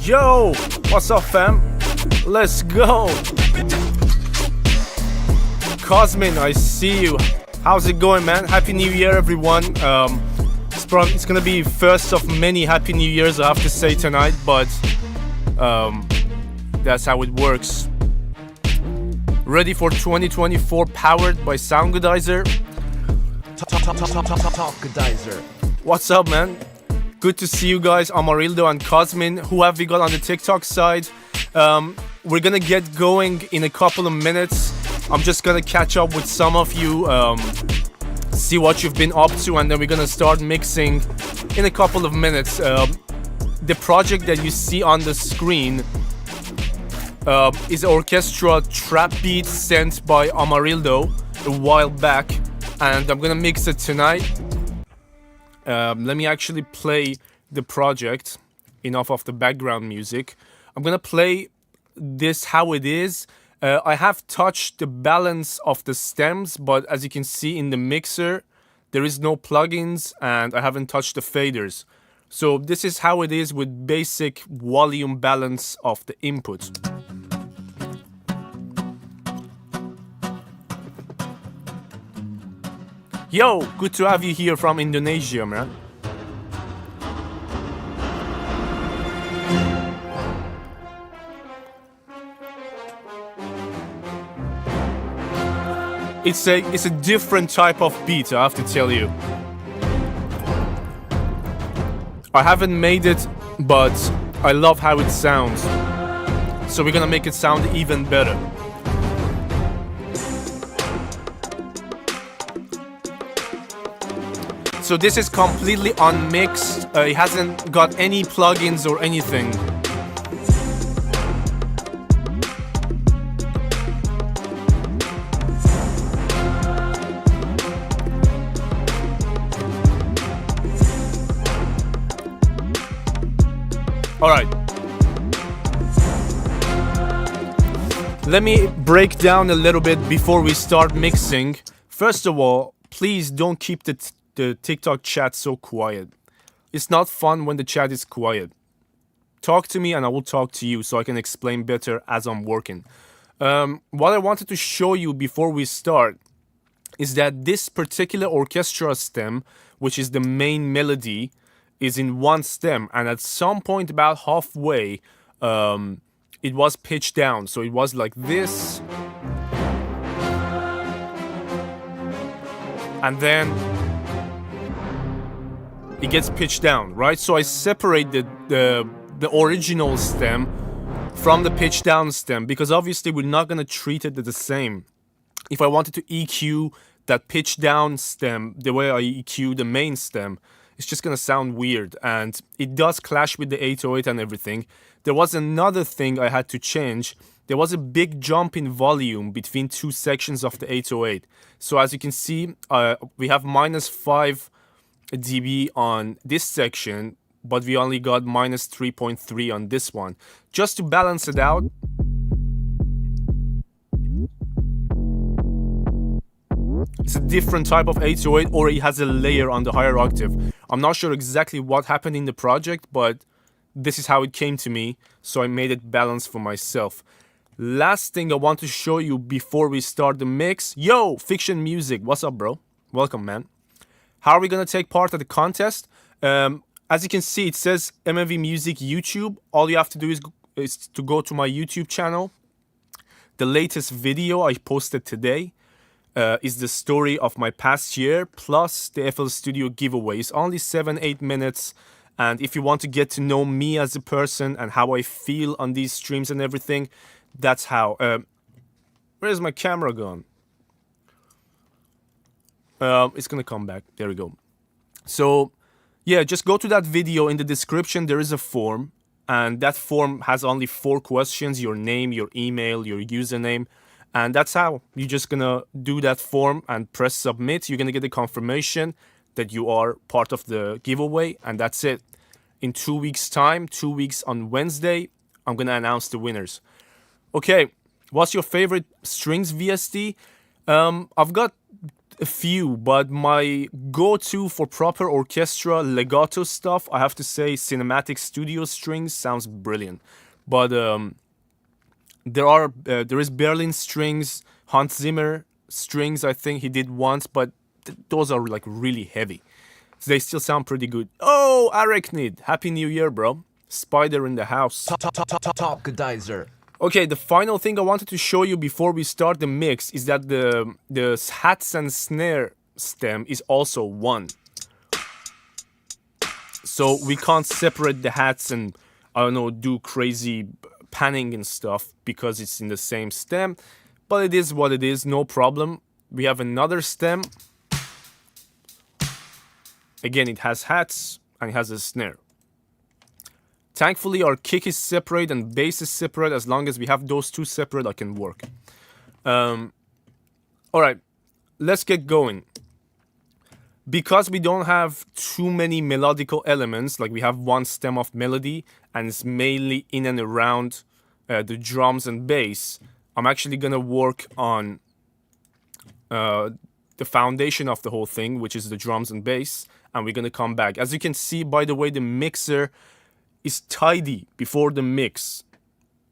Yo, what's up, fam? Let's go. Cosmin, I see you. How's it going, man? Happy New Year, everyone. It's gonna be first of many Happy New Years, I have to say tonight, but that's how it works. Ready for 2024, powered by Soundgoodizer. Soundgoodizer. What's up, man? Good to see you guys, Amarildo and Cosmin. Who have we got on the TikTok side? We're gonna get going in a couple of minutes. I'm just gonna catch up with some of you, see what you've been up to, and then we're gonna start mixing in a couple of minutes. The project that you see on the screen is Orchestra Trap Beat sent by Amarildo a while back, and I'm gonna mix it tonight. Let me actually play the project. Enough of the background music. I'm gonna play this how it is. I have touched the balance of the stems, but as you can see in the mixer, there is no plugins and I haven't touched the faders. So this is how it is with basic volume balance of the input. Yo, good to have you here from Indonesia, man. It's a different type of beat, I have to tell you. I haven't made it, but I love how it sounds. So we're gonna make it sound even better. So this is completely unmixed. It hasn't got any plugins or anything. Alright. Let me break down a little bit before we start mixing. First of all, please don't keep the TikTok chat so quiet. It's not fun when the chat is quiet. Talk to me and I will talk to you so I can explain better as I'm working. What I wanted to show you before we start is that this particular orchestra stem, which is the main melody, is in one stem, and at some point about halfway it was pitched down, so it was like this, and then it gets pitched down, right? So I separated the original stem from the pitch down stem because obviously we're not gonna treat it the same. If I wanted to EQ that pitch down stem the way I EQ the main stem, it's just gonna sound weird, and it does clash with the 808 and everything. There was another thing I had to change. There was a big jump in volume between two sections of the 808. So as you can see, we have -5 dB on this section, but we only got -3.3 on this one. Just to balance it out. It's a different type of 808, or it has a layer on the higher octave. I'm not sure exactly what happened in the project, but this is how it came to me, so I made it balanced for myself. Last thing I want to show you before we start the mix. Yo, Fiction Music, what's up, bro? Welcome, man. How are we gonna take part at the contest? As you can see, it says MMV Music YouTube. All you have to do is to go to my YouTube channel. The latest video I posted today is the story of my past year, plus the FL Studio giveaway. It's only 7-8 minutes, and if you want to get to know me as a person and how I feel on these streams and everything, that's how. Where's my camera gone? It's gonna come back. There we go. So, yeah, just go to that video. In the description, there is a form, and that form has only 4 questions: your name, your email, your username. And that's how. You're just gonna do that form and press submit. You're gonna get a confirmation that you are part of the giveaway, and that's it. In 2 weeks' time, 2 weeks on Wednesday, I'm gonna announce the winners. Okay, what's your favorite strings VST? I've got a few, but my go-to for proper orchestra legato stuff, I have to say Cinematic Studio Strings sounds brilliant. But there is Berlin Strings, Hans Zimmer Strings, I think he did once, but those are like really heavy. So they still sound pretty good. Oh, Arachnid, Happy New Year, bro. Spider in the house. Talkizer. Okay, the final thing I wanted to show you before we start the mix is that the hats and snare stem is also one. So we can't separate the hats and, I don't know, do crazy panning and stuff because it's in the same stem. But it is what it is, no problem. We have another stem. Again, it has hats and it has a snare. Thankfully, our kick is separate and bass is separate. As long as we have those two separate, I can work. Alright, let's get going. Because we don't have too many melodical elements, like we have one stem of melody, and it's mainly in and around the drums and bass, I'm actually gonna work on the foundation of the whole thing, which is the drums and bass, and we're gonna come back. As you can see, by the way, the mixer is tidy before the mix.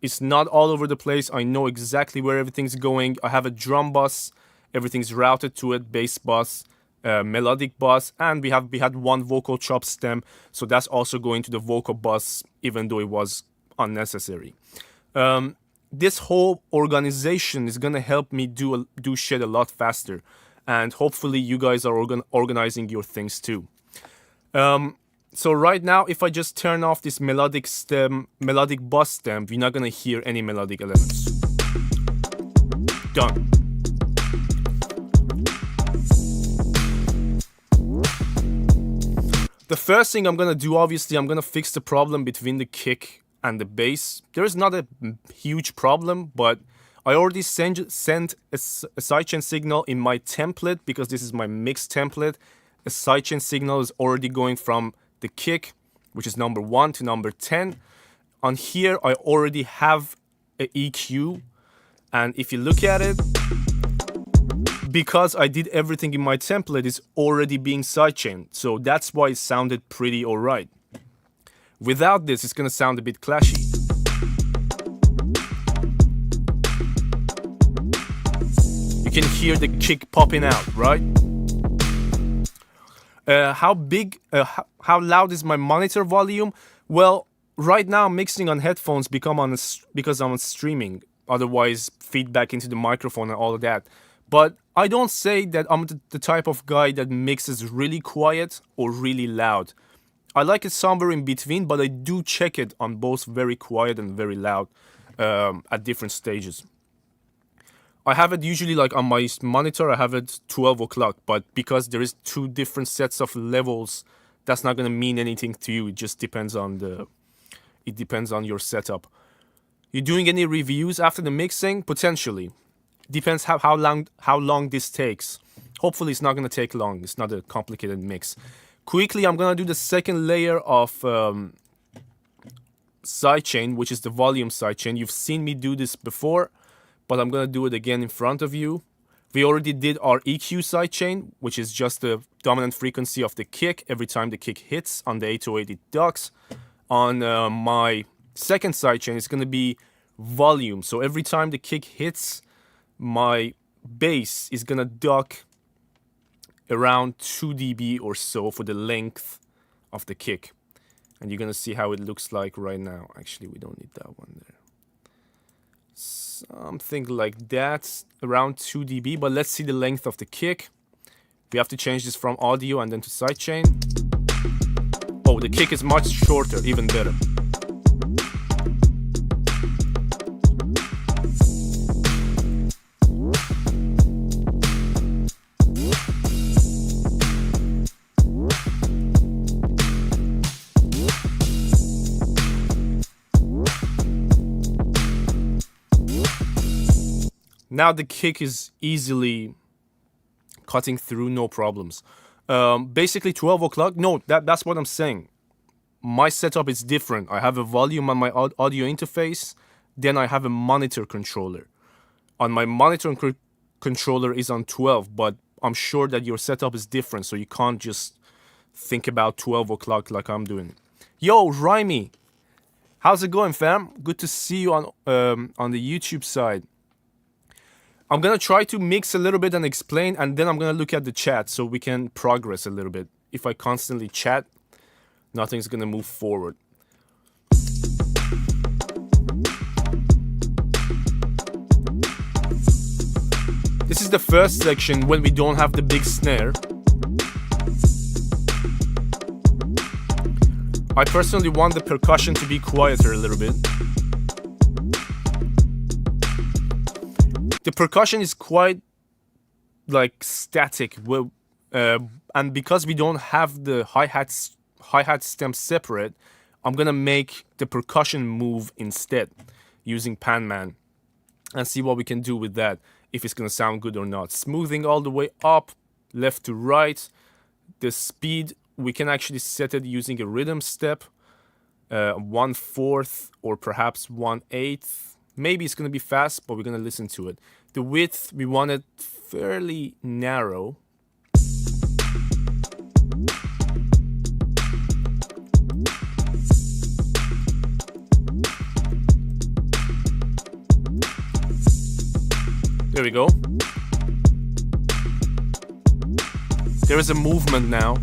It's not all over the place. I know exactly where everything's going. I have a drum bus, everything's routed to it, bass bus, melodic bus, and we had one vocal chop stem, so that's also going to the vocal bus, even though it was unnecessary. This whole organization is gonna help me do shit a lot faster, and hopefully you guys are organizing your things too. So right now, if I just turn off this melodic bus stem, we're not gonna hear any melodic elements. Done. The first thing I'm gonna do, obviously, I'm gonna fix the problem between the kick and the bass. There is not a huge problem, but I already sent a sidechain signal in my template because this is my mix template. A sidechain signal is already going from the kick, which is number 1 to number 10. On here, I already have a EQ, and if you look at it, because I did everything in my template, it's already being sidechained, so that's why it sounded pretty alright. Without this, it's gonna sound a bit clashy. You can hear the kick popping out, right? How loud is my monitor volume? Well, right now I'm mixing on headphones because I'm streaming. Otherwise, feedback into the microphone and all of that. But I don't say that I'm the type of guy that mixes really quiet or really loud. I like it somewhere in between, but I do check it on both very quiet and very loud at different stages. I have it usually like on my monitor, I have it 12 o'clock, but because there is two different sets of levels, that's not gonna mean anything to you. It just depends on your setup. You doing any reviews after the mixing? Potentially. Depends how long this takes. Hopefully it's not gonna take long. It's not a complicated mix. Quickly, I'm gonna do the second layer of sidechain, which is the volume sidechain. You've seen me do this before, but I'm gonna do it again in front of you. We already did our EQ sidechain, which is just the dominant frequency of the kick. Every time the kick hits on the 808, it ducks. On my second sidechain, it's gonna be volume. So every time the kick hits, my bass is gonna duck around 2 dB or so for the length of the kick. And you're gonna see how it looks like right now. Actually, we don't need that one there. Something like that, around 2 dB, but let's see the length of the kick. We have to change this from audio and then to sidechain. Oh, the kick is much shorter, even better. Now the kick is easily cutting through, no problems. Basically 12 o'clock, no, that's what I'm saying. My setup is different. I have a volume on my audio interface, then I have a monitor controller. On my monitor controller is on 12, but I'm sure that your setup is different, so you can't just think about 12 o'clock like I'm doing. Yo, Rhymy, how's it going, fam? Good to see you on the YouTube side. I'm gonna try to mix a little bit and explain, and then I'm gonna look at the chat so we can progress a little bit. If I constantly chat, nothing's gonna move forward. This is the first section when we don't have the big snare. I personally want the percussion to be quieter a little bit. The percussion is quite like static, and because we don't have the hi-hat stem separate, I'm gonna make the percussion move instead using Panman and see what we can do with that, if it's gonna sound good or not. Smoothing all the way up, left to right. The speed, we can actually set it using a rhythm step, 1/4 or perhaps 1/8. Maybe it's gonna be fast, but we're gonna listen to it. The width, we want it fairly narrow. There we go. There is a movement now.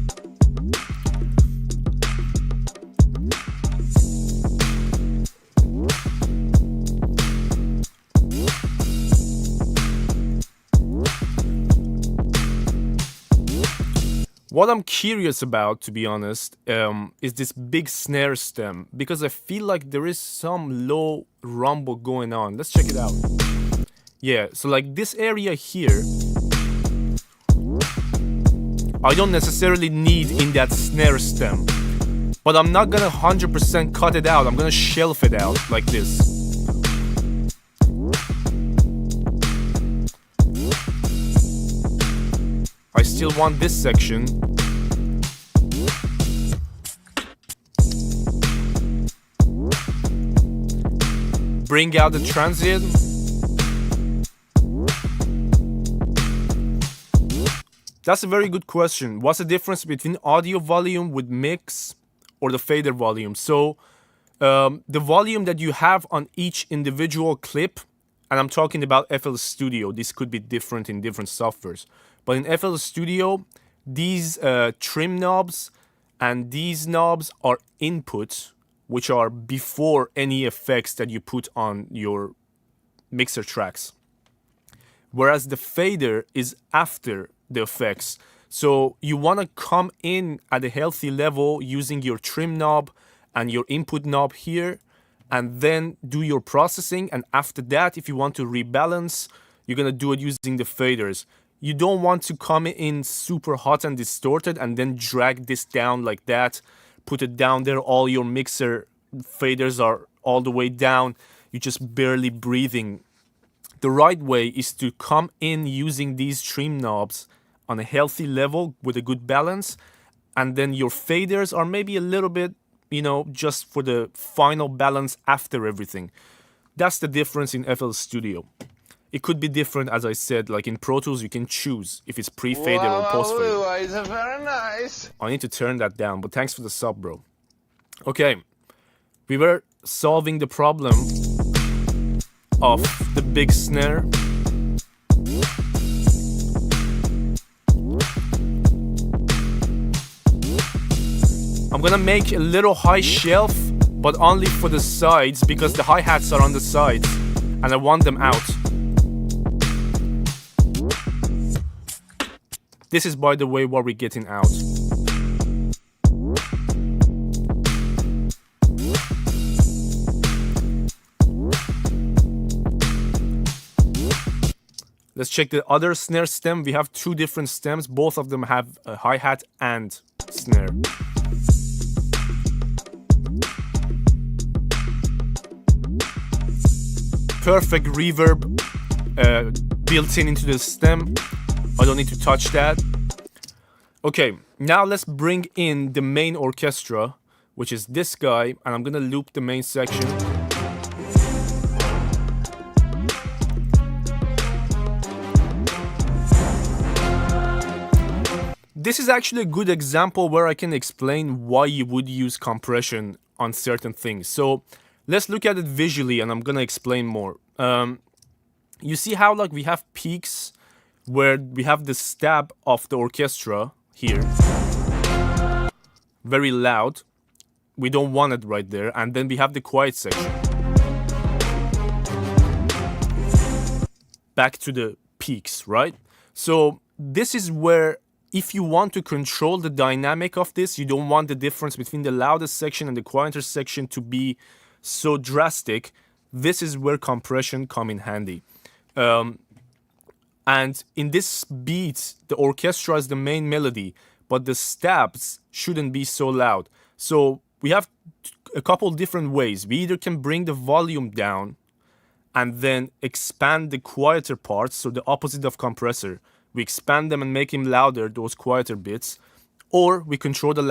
What I'm curious about, to be honest, is this big snare stem, because I feel like there is some low rumble going on. Let's check it out. Yeah, so like this area here, I don't necessarily need in that snare stem, but I'm not gonna 100% cut it out. I'm gonna shelf it out like this. I still want this section. Bring out the transient. That's a very good question. What's the difference between audio volume with mix or the fader volume? So the volume that you have on each individual clip, and I'm talking about FL Studio. This could be different in different softwares. But in FL Studio, these trim knobs and these knobs are input, which are before any effects that you put on your mixer tracks. Whereas the fader is after the effects. So you want to come in at a healthy level using your trim knob and your input knob here, and then do your processing. And after that, if you want to rebalance, you're going to do it using the faders. You don't want to come in super hot and distorted and then drag this down like that, put it down there, all your mixer faders are all the way down, you're just barely breathing. The right way is to come in using these trim knobs on a healthy level with a good balance, and then your faders are maybe a little bit, you know, just for the final balance after everything. That's the difference in FL Studio. It could be different, as I said, like in Pro Tools you can choose if it's pre-fader or post-fader. It's very nice. I need to turn that down, but thanks for the sub, bro. Okay, we were solving the problem of the big snare. I'm gonna make a little high shelf, but only for the sides, because the hi-hats are on the sides and I want them out. This is, by the way, what we're getting out. Let's check the other snare stem. We have two different stems. Both of them have a hi-hat and snare. Perfect reverb built into the stem. I don't need to touch that. Okay, now let's bring in the main orchestra, which is this guy, and I'm gonna loop the main section. this is actually a good example where I can explain why you would use compression on certain things. So let's look at it visually, and I'm gonna explain more. You see how like we have peaks where we have the stab of the orchestra here, very loud. We don't want it right there, and then we have the quiet section. Back to the peaks, right? So this is where, if you want to control the dynamic of this, you don't want the difference between the loudest section and the quieter section to be so drastic. This is where compression come in handy. And in this beat, the orchestra is the main melody, but the stabs shouldn't be so loud. So we have a couple different ways. We either can bring the volume down and then expand the quieter parts, so the opposite of compressor. We expand them and make them louder, those quieter bits, or we control the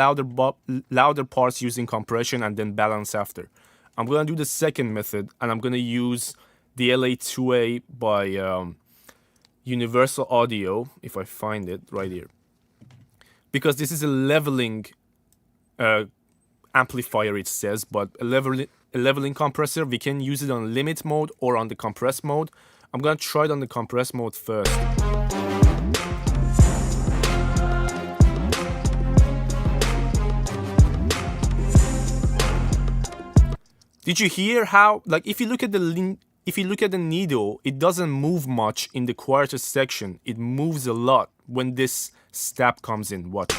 louder parts using compression and then balance after. I'm gonna do the second method, and I'm gonna use the LA2A by Universal Audio, if I find it right here, because this is a leveling amplifier, it says, but a leveling compressor. We can use it on limit mode or on the compress mode. I'm gonna try it on the compress mode first. Did you hear how, like, if you look at the needle, it doesn't move much in the quieter section. It moves a lot when this stab comes in. Watch.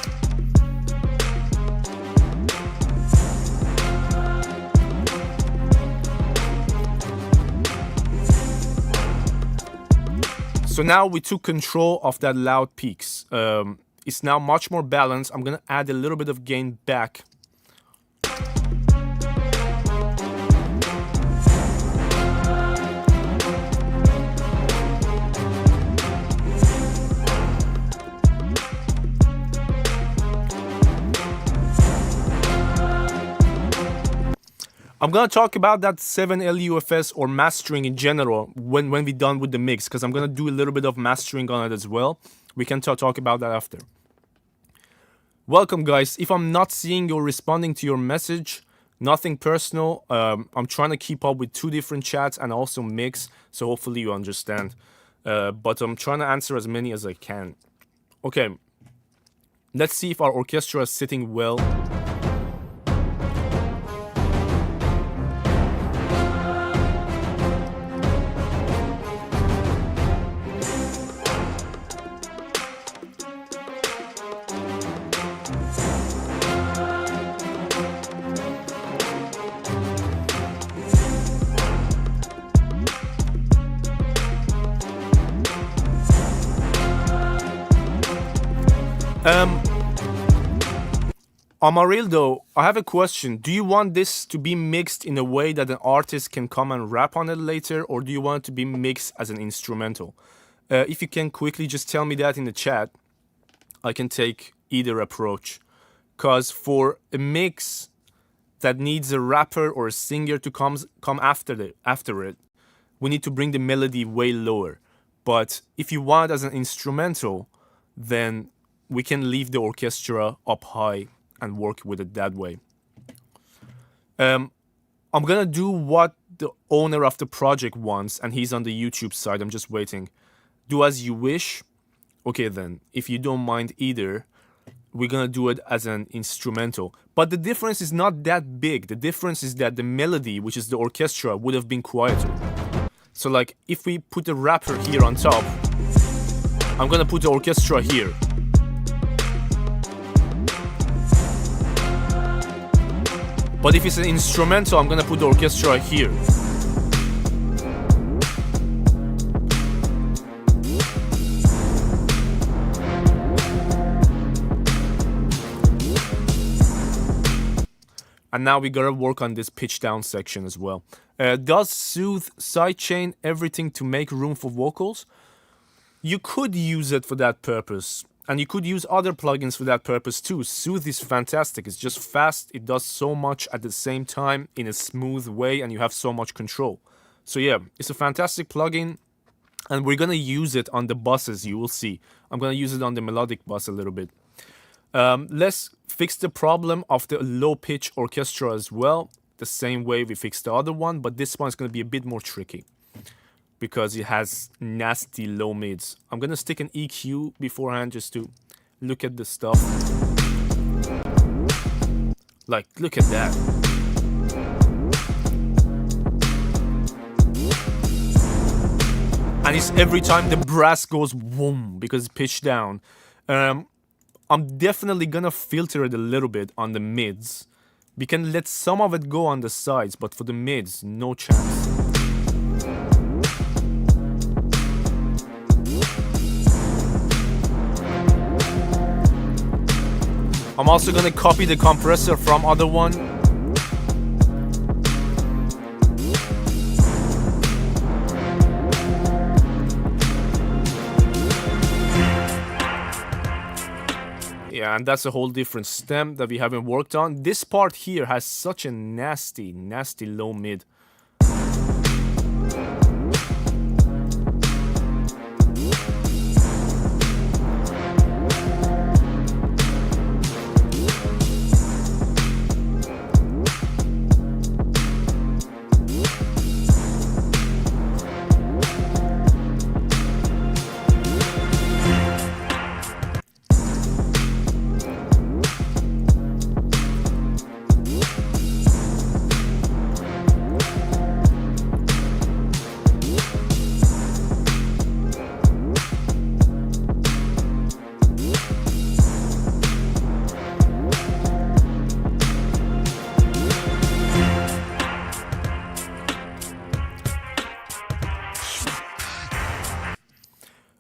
So now we took control of that loud peaks. It's now much more balanced. I'm gonna add a little bit of gain back. I'm gonna talk about that 7 LUFS or mastering in general when we're done with the mix, because I'm gonna do a little bit of mastering on it as well. We can talk about that after. Welcome, guys. If I'm not seeing or responding to your message, nothing personal. I'm trying to keep up with 2 different chats and also mix, so hopefully you understand. But I'm trying to answer as many as I can. Okay, let's see if our orchestra is sitting well. Amarildo, I have a question. Do you want this to be mixed in a way that an artist can come and rap on it later, or do you want it to be mixed as an instrumental? If you can quickly just tell me that in the chat, I can take either approach. Because for a mix that needs a rapper or a singer to come after it, we need to bring the melody way lower. But if you want it as an instrumental, then we can leave the orchestra up high and work with it that way. I'm gonna do what the owner of the project wants, and he's on the YouTube side. I'm just waiting. Do as you wish. Okay then, if you don't mind either, we're gonna do it as an instrumental. But the difference is not that big. The difference is that the melody, which is the orchestra, would have been quieter. So like, if we put the rapper here on top, I'm gonna put the orchestra here. But if it's an instrumental, I'm gonna put the orchestra here. And now we gotta work on this pitch down section as well. Does Soothe sidechain everything to make room for vocals? You could use it for that purpose. And you could use other plugins for that purpose too. Soothe is fantastic. It's just fast. It does so much at the same time in a smooth way, and you have so much control. So yeah, it's a fantastic plugin, and we're gonna use it on the buses, you will see. I'm gonna use it on the melodic bus a little bit. Let's fix the problem of the low pitch orchestra as well, the same way we fixed the other one, but this one's going to be a bit more tricky because it has nasty low mids. I'm going to stick an EQ beforehand just to look at the stuff. Like, look at that. And it's every time the brass goes boom because it's pitched down. I'm definitely gonna filter it a little bit on the mids. We can let some of it go on the sides, but for the mids, no chance. I'm also gonna copy the compressor from other one. Yeah, and that's a whole different stem that we haven't worked on. This part here has such a nasty, nasty low mid.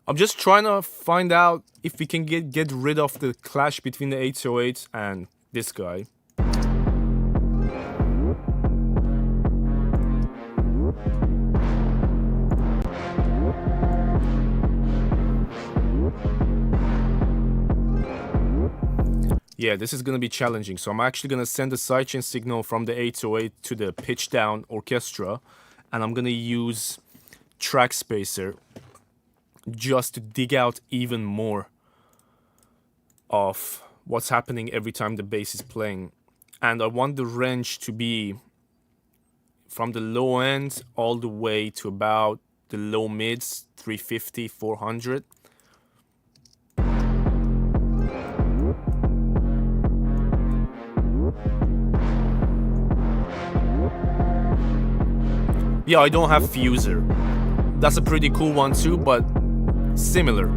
I'm just trying to find out if we can get rid of the clash between the 808 and this guy. Yeah, this is gonna be challenging. So I'm actually gonna send the sidechain signal from the 808 to the pitch down orchestra, and I'm gonna use track spacer just to dig out even more of what's happening every time the bass is playing. And I want the range to be from the low end all the way to about the low mids, 350, 400. Yeah, I don't have fuser. That's a pretty cool one too, but similar.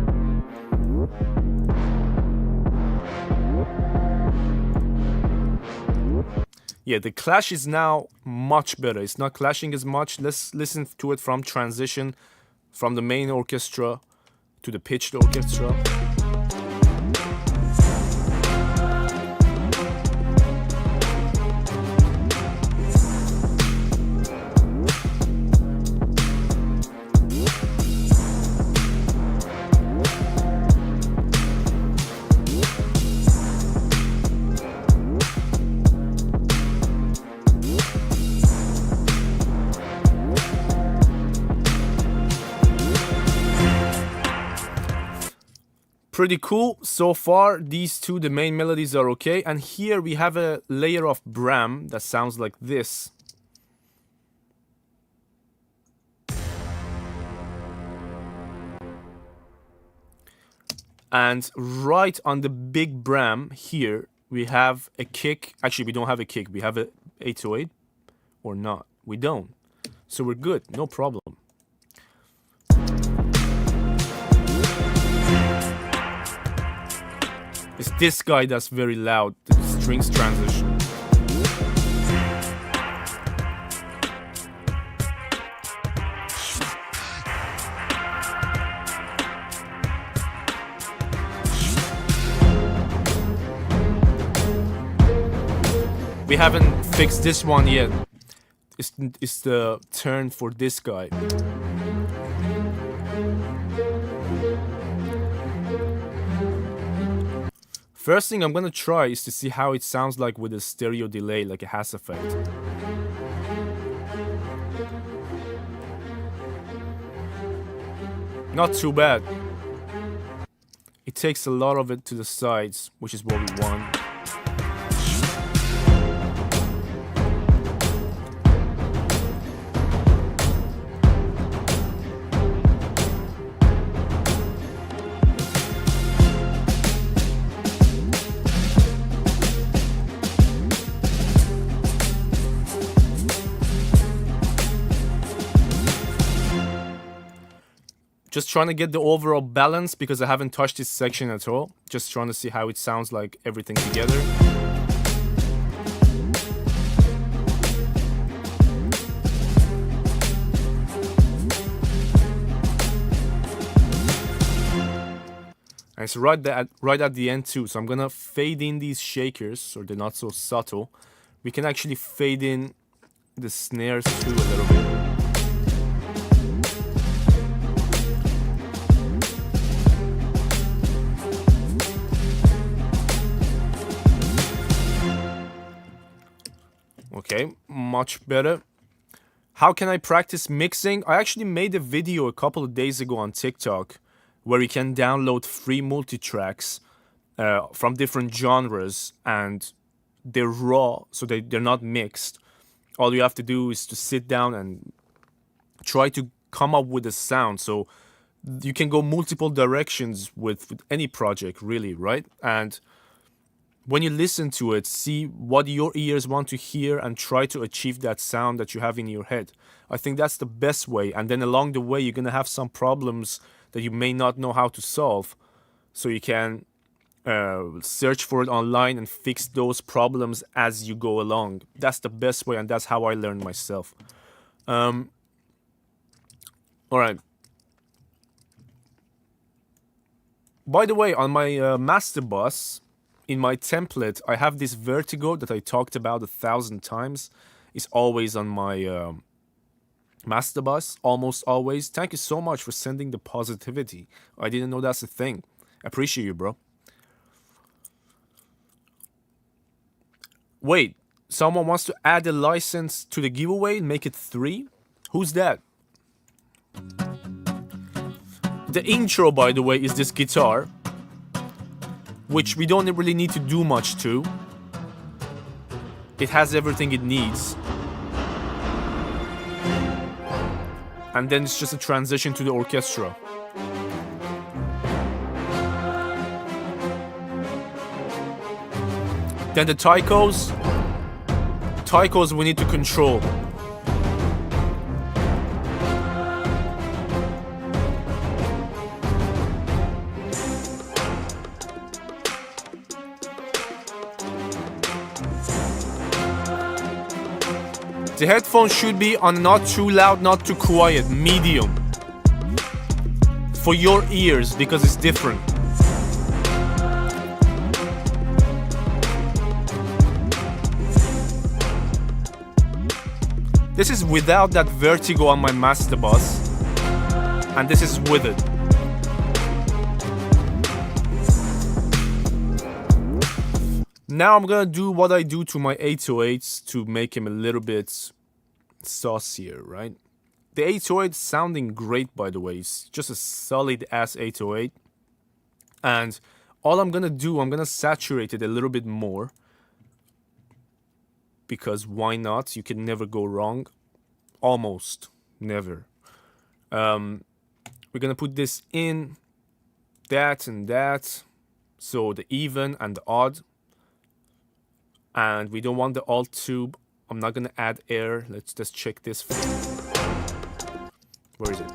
Yeah, the clash is now much better. It's not clashing as much. Let's listen to it from transition from the main orchestra to the pitched orchestra. Pretty cool so far. These two, the main melodies are okay, and here we have a layer of Bram that sounds like this. And right on the big Bram here we have a kick. Actually, we don't have a kick, we have a 808 or not. We don't, so we're good, no problem. It's this guy that's very loud, the strings transition. We haven't fixed this one yet. It's the turn for this guy. First thing I'm gonna try is to see how it sounds like with a stereo delay, like a Has effect. Not too bad. it takes a lot of it to the sides, which is what we want. Just trying to get the overall balance because I haven't touched this section at all. Just trying to see how it sounds like everything together. And it's right at the end too. So I'm gonna fade in these shakers so they're not so subtle. We can actually fade in the snares too a little bit. Okay, much better. How can I practice mixing? I actually made a video a couple of days ago on TikTok where you can download free multi-tracks from different genres, and they're raw, so they're not mixed. All you have to do is to sit down and try to come up with a sound. So you can go multiple directions with any project, really, right? And when you listen to it, see what your ears want to hear and try to achieve that sound that you have in your head. I think that's the best way. And then along the way, you're going to have some problems that you may not know how to solve. So you can search for it online and fix those problems as you go along. That's the best way, and that's how I learned myself. All right. By the way, on my master bus, in my template, I have this vertigo that I talked about 1,000 times. It's always on my master bus, almost always. Thank you so much for sending the positivity. I didn't know that's a thing. Appreciate you, bro. Wait, someone wants to add a license to the giveaway and make it 3? Who's that? The intro, by the way, is this guitar, which we don't really need to do much to. It has everything it needs. And then it's just a transition to the orchestra. Then the taikos we need to control. The headphones should be on not too loud, not too quiet, medium. For your ears, because it's different. This is without that vertigo on my master bus, and this is with it. Now I'm gonna do what I do to my 808s to make him a little bit saucier, right? The 808 is sounding great, by the way. It's just a solid ass 808. And all I'm gonna do, I'm gonna saturate it a little bit more. Because why not? You can never go wrong. Almost never. We're gonna put this in, that and that. So the even and the odd. And we don't want the alt tube. I'm not gonna add air. Let's just check this. Where is it?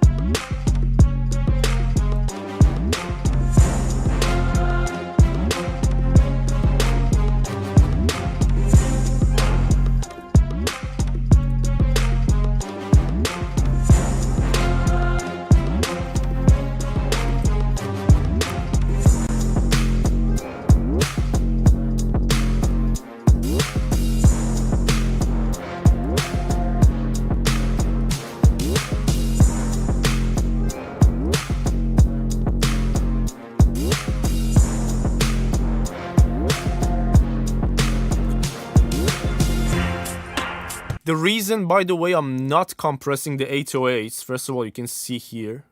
The reason, by the way, I'm not compressing the 808s, first of all, you can see here,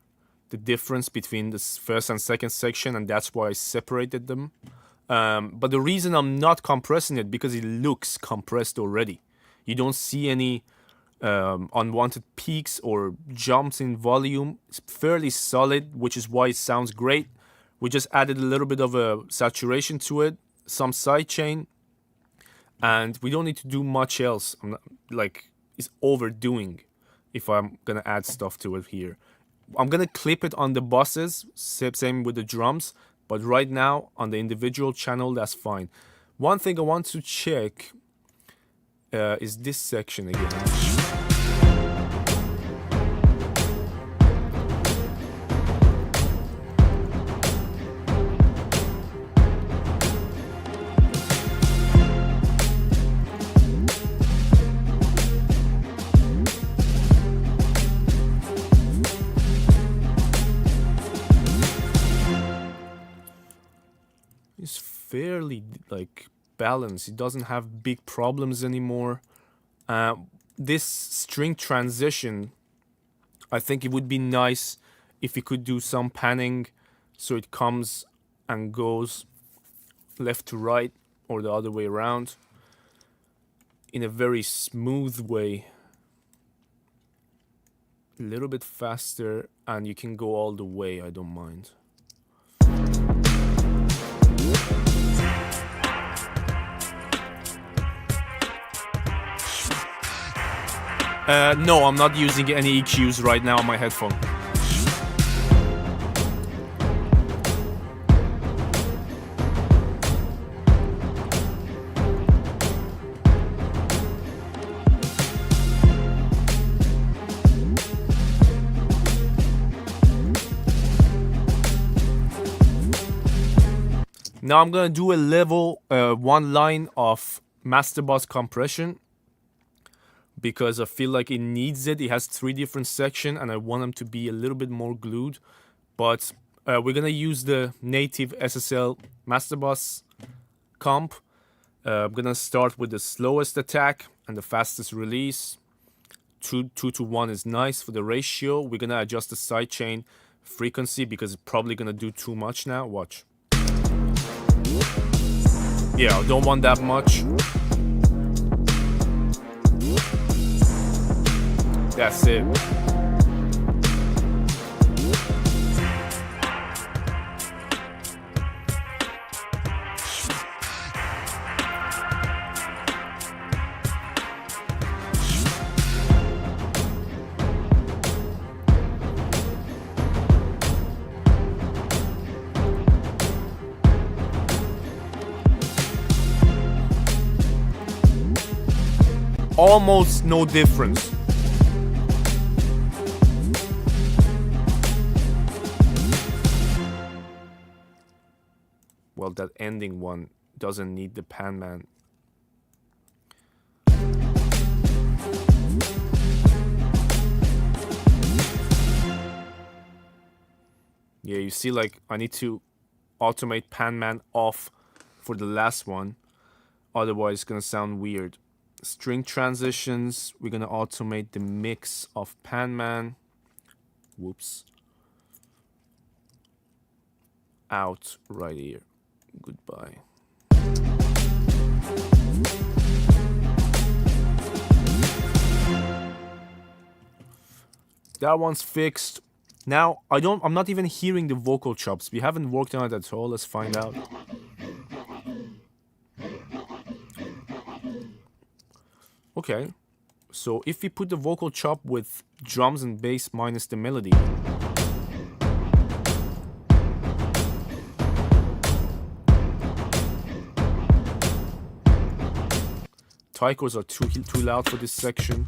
the difference between this first and second section, and that's why I separated them. But the reason I'm not compressing it, because it looks compressed already. You don't see any unwanted peaks or jumps in volume. It's fairly solid, which is why it sounds great. We just added a little bit of a saturation to it, some sidechain, and we don't need to do much else. I'm not, like, it's overdoing if I'm gonna add stuff to it here. I'm gonna clip it on the buses, same with the drums, but right now on the individual channel, that's fine. One thing I want to check is this section again. It's fairly like balanced. It doesn't have big problems anymore. This string transition, I think it would be nice if you could do some panning so it comes and goes left to right or the other way around in a very smooth way. A little bit faster, and you can go all the way, I don't mind. No, I'm not using any EQs right now on my headphone. Now I'm gonna do a level one line of master bus compression, because I feel like it needs it. It has 3 different sections and I want them to be a little bit more glued. But we're gonna use the native SSL master bus comp. I'm gonna start with the slowest attack and the fastest release. 2 to 1 is nice for the ratio. We're gonna adjust the sidechain frequency because it's probably gonna do too much now. Watch. Yeah, I don't want that much. That's it. Almost no difference. Well, that ending one doesn't need the pan man. Yeah, you see, like, I need to automate pan man off for the last one. Otherwise, it's gonna sound weird. String transitions, we're gonna automate the mix of pan man. Whoops. Out right here. Goodbye. That one's fixed. Now I'm not even hearing the vocal chops. We haven't worked on it at all. Let's find out. Okay. So if we put the vocal chop with drums and bass minus the melody, Tychos are too loud for this section.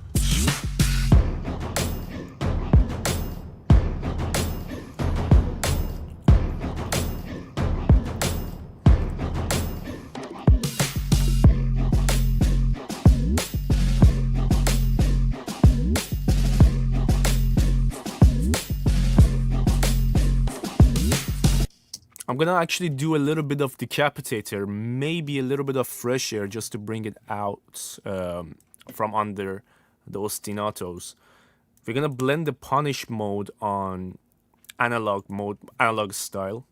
I'm gonna actually do a little bit of decapitator, maybe a little bit of fresh air just to bring it out from under those ostinatos. We're gonna blend the punish mode on analog mode, analog style.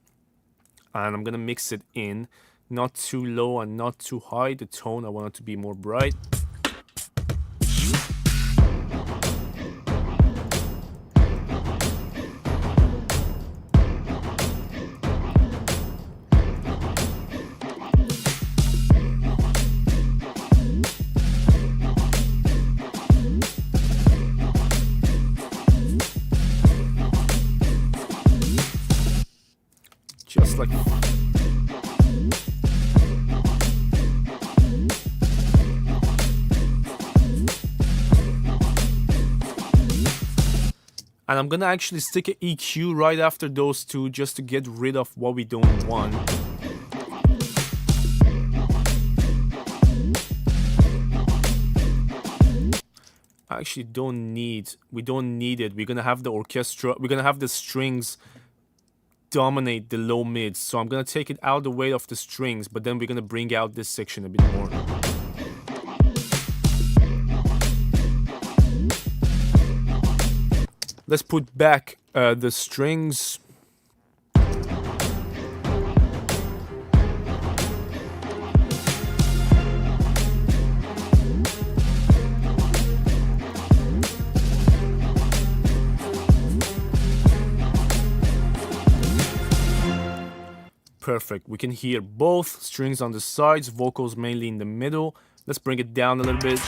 And I'm gonna mix it in, not too low and not too high. The tone, I want it to be more bright. Just like and I'm gonna actually stick an EQ right after those two just to get rid of what we don't want. I actually we don't need it. We're gonna have the orchestra, we're gonna have the strings dominate the low mids, so I'm gonna take it out of the way of the strings, but then we're gonna bring out this section a bit more. Let's put back the strings. Perfect. We can hear both strings on the sides, vocals mainly in the middle. Let's bring it down a little bit.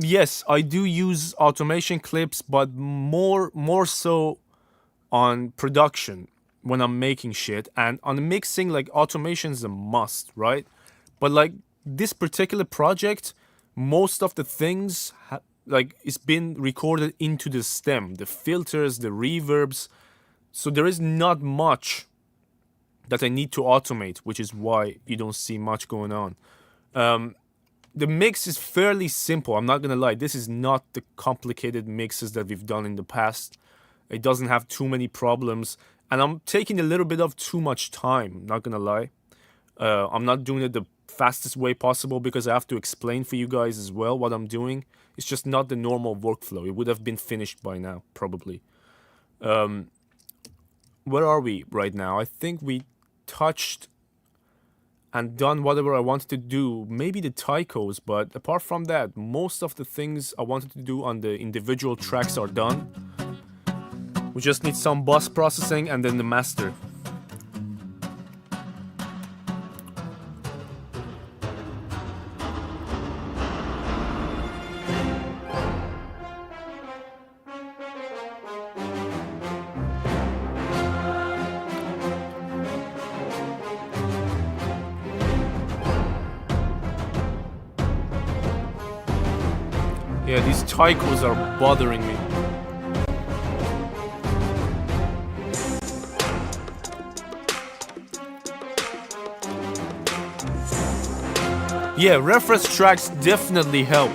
Yes, I do use automation clips, but more so on production when I'm making shit. And on mixing, like, automation is a must, right? But like this particular project, most of the things like it's been recorded into the stem, the filters, the reverbs. So there is not much that I need to automate, which is why you don't see much going on. The mix is fairly simple, I'm not gonna lie. This is not the complicated mixes that we've done in the past. It doesn't have too many problems, and I'm taking a little bit of too much time, not gonna lie. I'm not doing it the fastest way possible because I have to explain for you guys as well what I'm doing. It's just not the normal workflow. It would have been finished by now, probably. Where are we right now? I think we touched and done whatever I wanted to do, maybe the taikos, but apart from that, most of the things I wanted to do on the individual tracks are done. We just need some bus processing and then the master. Yeah, these taikos are bothering me. Yeah, reference tracks definitely help.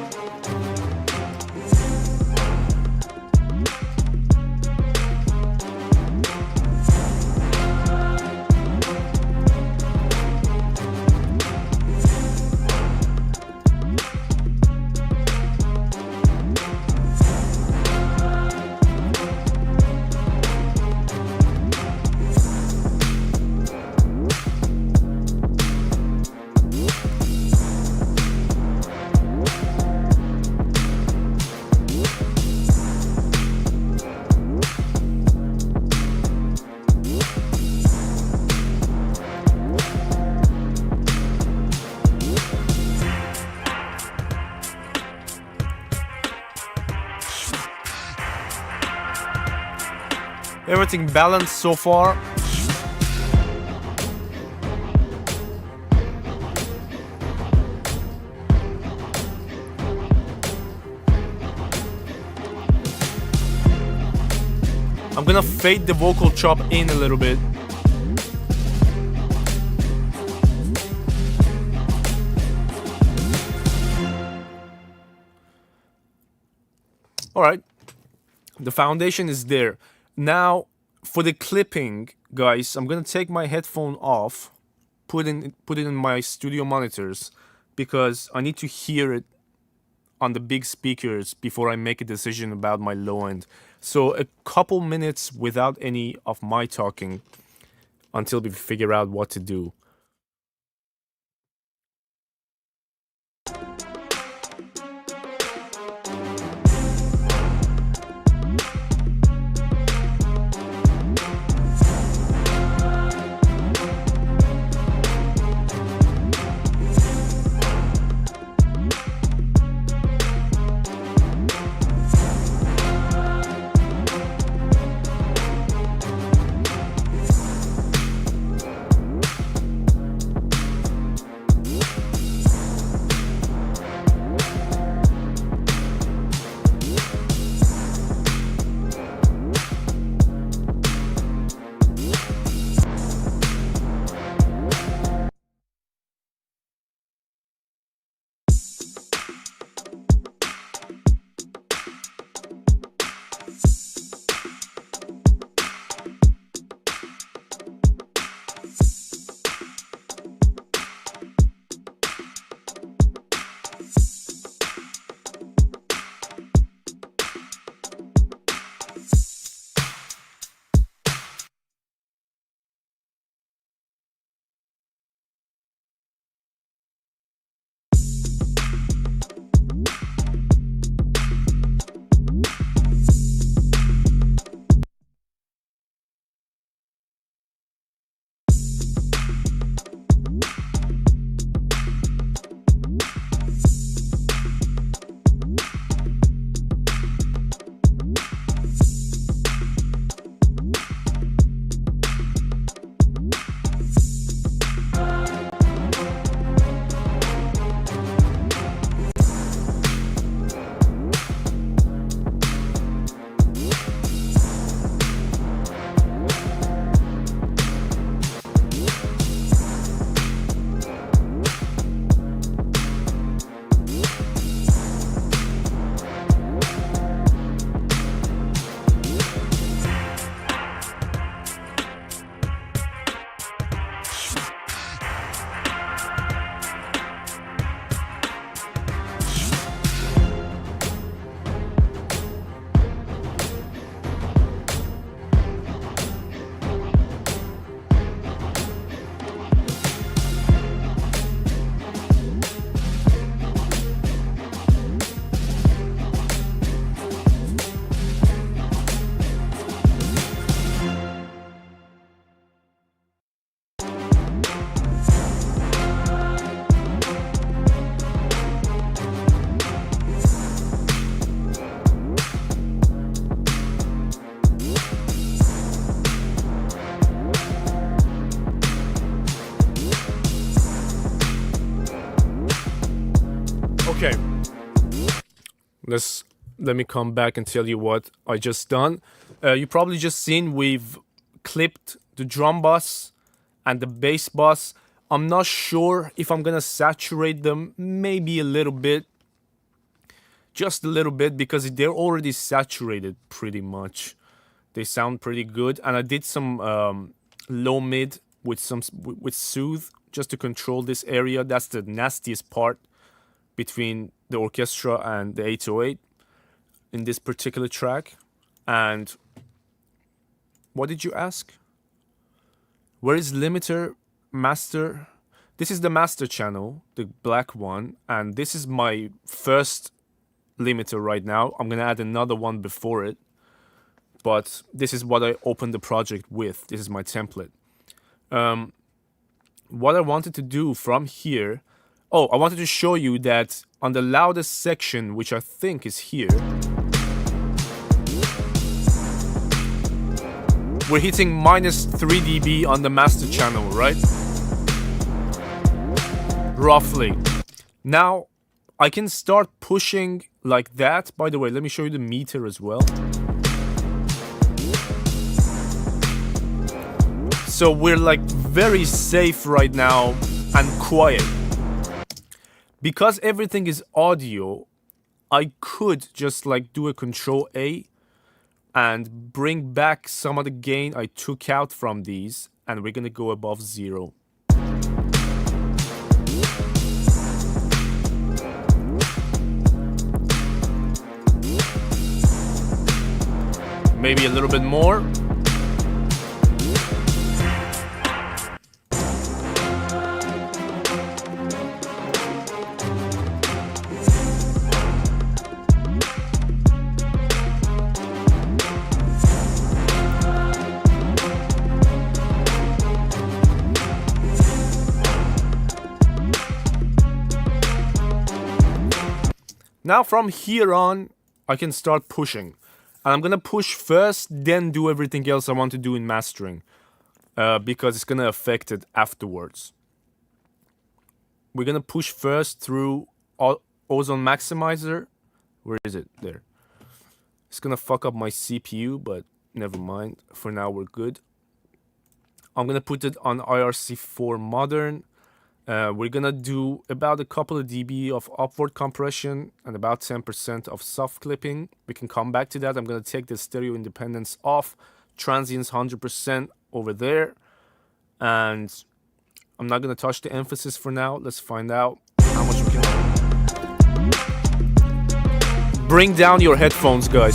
Everything balanced so far. I'm gonna fade the vocal chop in a little bit. All right, the foundation is there. Now, for the clipping, guys, I'm gonna take my headphone off, put it in my studio monitors, because I need to hear it on the big speakers before I make a decision about my low end. So a couple minutes without any of my talking until we figure out what to do. Okay, let me come back and tell you what I just done. You probably just seen we've clipped the drum bus and the bass bus. I'm not sure if I'm gonna saturate them, maybe a little bit, just a little bit, because they're already saturated pretty much. They sound pretty good, and I did some low mid with soothe just to control this area. That's the nastiest part between the orchestra and the 808 in this particular track. And what did you ask? Where is limiter, master? This is the master channel, the black one, and this is my first limiter right now. I'm gonna add another one before it, but this is what I opened the project with. This is my template. What I wanted to do from here, I wanted to show you that on the loudest section, which I think is here, we're hitting minus 3 dB on the master channel, right? Roughly. Now, I can start pushing like that. By the way, let me show you the meter as well. So we're like very safe right now and quiet. Because everything is audio, I could just like do a Control A and bring back some of the gain I took out from these, and we're gonna go above 0. Maybe a little bit more. Now from here on, I can start pushing. And I'm gonna push first, then do everything else I want to do in mastering. Because it's gonna affect it afterwards. We're gonna push first through Ozone Maximizer. Where is it? There. It's gonna fuck up my CPU, but never mind. For now, we're good. I'm gonna put it on IRC4 Modern. We're gonna do about a couple of dB of upward compression and about 10% of soft clipping. We can come back to that. I'm gonna take the stereo independence off, transients 100% over there, and I'm not gonna touch the emphasis for now. Let's find out how much we can. Bring down your headphones, guys.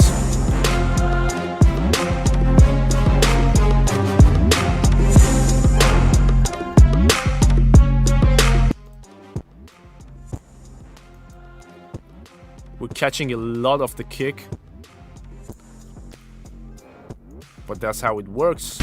We're catching a lot of the kick, but that's how it works.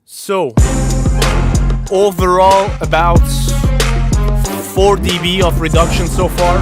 So, overall, about 4 dB of reduction so far.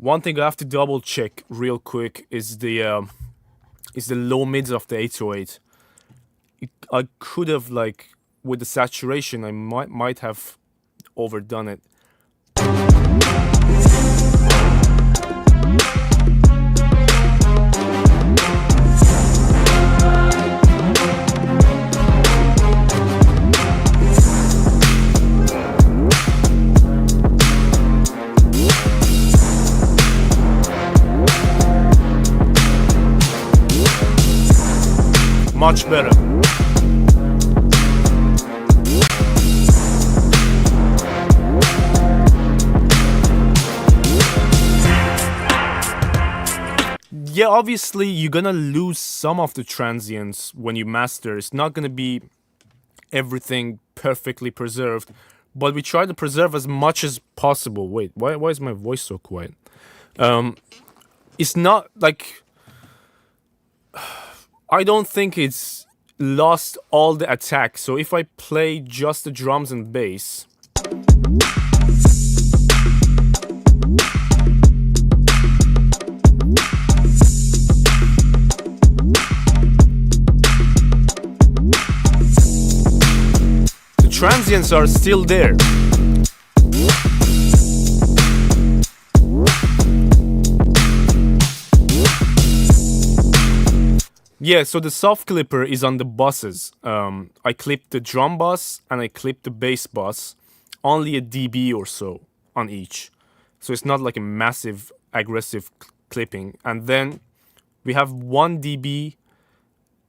One thing I have to double check real quick is the low mids of the 808. I could have, like, with the saturation, I might have overdone it. Much better. Yeah, obviously you're gonna lose some of the transients when you master. It's not gonna be everything perfectly preserved, but we try to preserve as much as possible. Wait, why is my voice so quiet? It's not like, I don't think it's lost all the attack. So if I play just the drums and bass, the transients are still there. Yeah, so the soft clipper is on the buses. I clipped the drum bus and I clipped the bass bus, only a dB or so on each. So it's not like a massive aggressive clipping. And then we have 1 dB,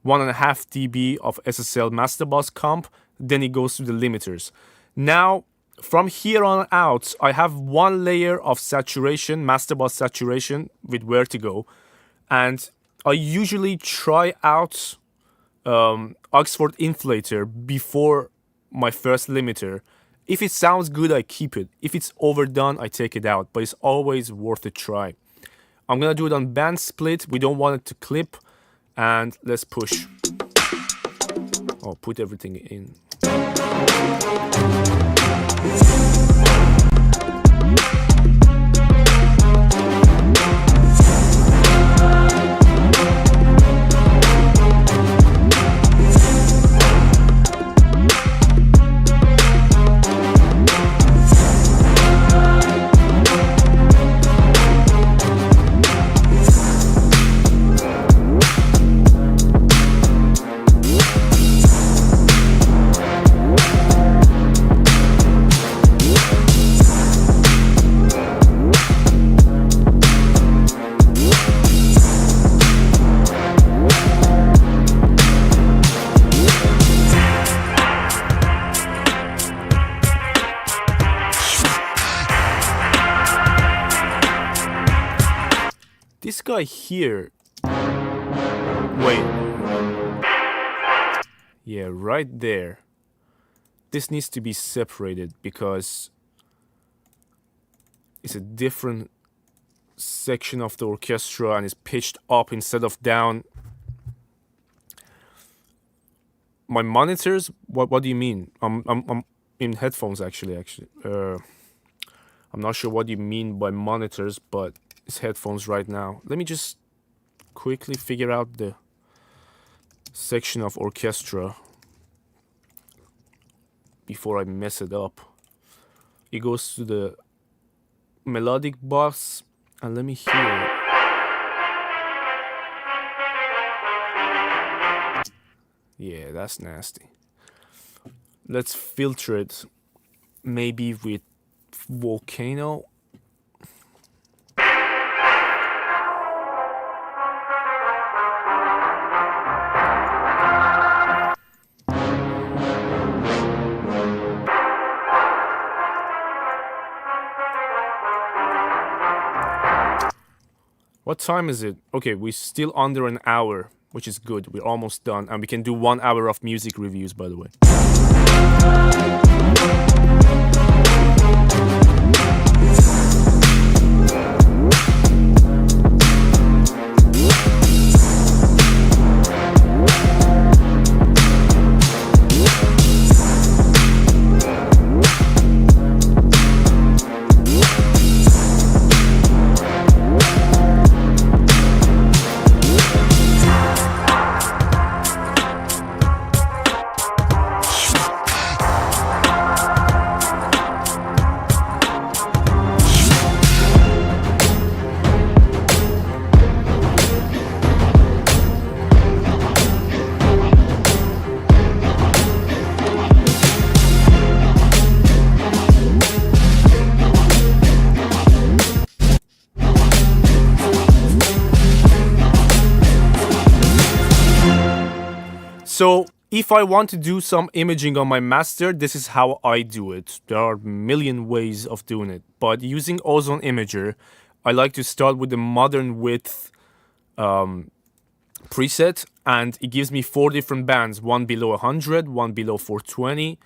1.5 dB of SSL master bus comp, then it goes to the limiters. Now, from here on out, I have 1 layer of saturation, master bus saturation with Vertigo, and I usually try out Oxford Inflator before my first limiter. If it sounds good, I keep it. If it's overdone, I take it out, but it's always worth a try. I'm gonna do it on band split. We don't want it to clip, and let's push. Oh, put everything in. This guy here, wait, yeah, right there. This needs to be separated because it's a different section of the orchestra and it's pitched up instead of down. My monitors, what do you mean? I'm in headphones actually. I'm not sure what you mean by monitors, but it's headphones right now. Let me just quickly figure out the section of orchestra before I mess it up. It goes to the melodic bus, and let me hear it. Yeah, that's nasty. Let's filter it maybe with Volcano. What time is it? Okay, we're still under an hour, which is good. We're almost done, and we can do 1 hour of music reviews, by the way. So if I want to do some imaging on my master, this is how I do it. There are a million ways of doing it, but using Ozone Imager, I like to start with the modern width preset, and it gives me 4 different bands, one below 100, one below 420,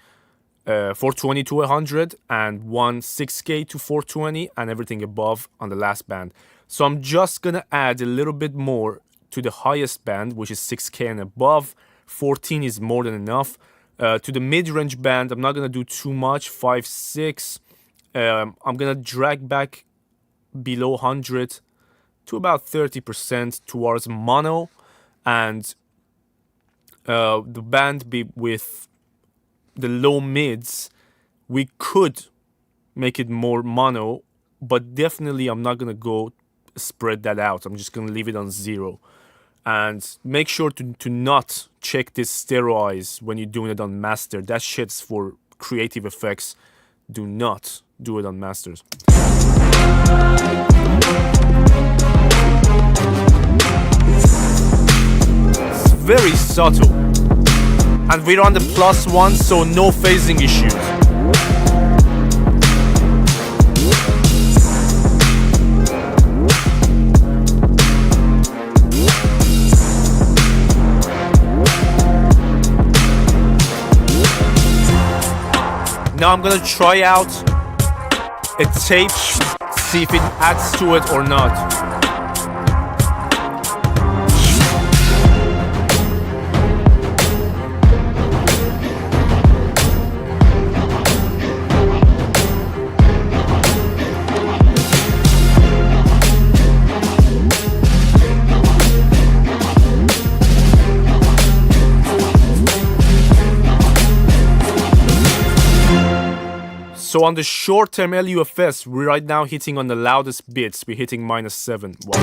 420 to 100, and one 6K to 420, and everything above on the last band. So I'm just gonna add a little bit more to the highest band, which is 6K and above, 14 is more than enough. To the mid-range band, I'm not gonna do too much. 5, 6. I'm gonna drag back below 100 to about 30% towards mono, and the band be with the low mids. We could make it more mono, but definitely I'm not gonna go spread that out. I'm just gonna leave it on 0. And make sure to not check this stereoize when you're doing it on master. That shit's for creative effects. Do not do it on masters. It's very subtle. And we're on the +1, so no phasing issues. Now I'm gonna try out a tape, see if it adds to it or not. So on the short-term LUFS, we're right now hitting on the loudest bits. We're hitting -7. Watch.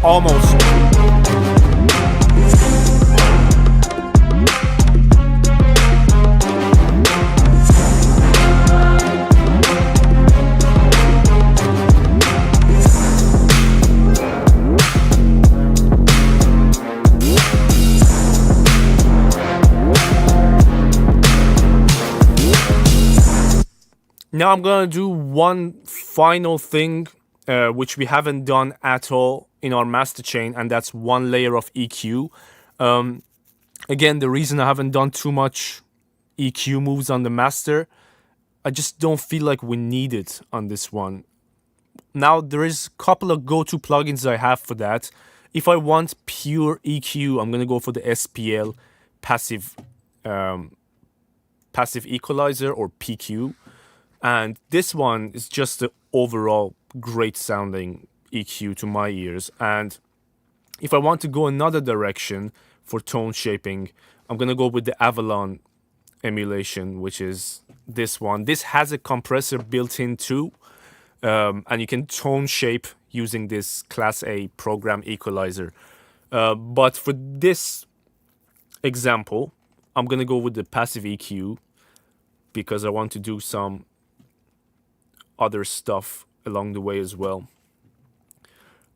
Almost. Now I'm gonna do one final thing, which we haven't done at all in our master chain, and that's one layer of EQ. Again, the reason I haven't done too much EQ moves on the master, I just don't feel like we need it on this one. Now there is a couple of go-to plugins I have for that. If I want pure EQ, I'm gonna go for the SPL passive equalizer, or PQ. And this one is just the overall great sounding EQ to my ears. And if I want to go another direction for tone shaping, I'm gonna go with the Avalon emulation, which is this one. This has a compressor built in too, and you can tone shape using this Class A program equalizer. But for this example, I'm gonna go with the passive EQ because I want to do some other stuff along the way as well.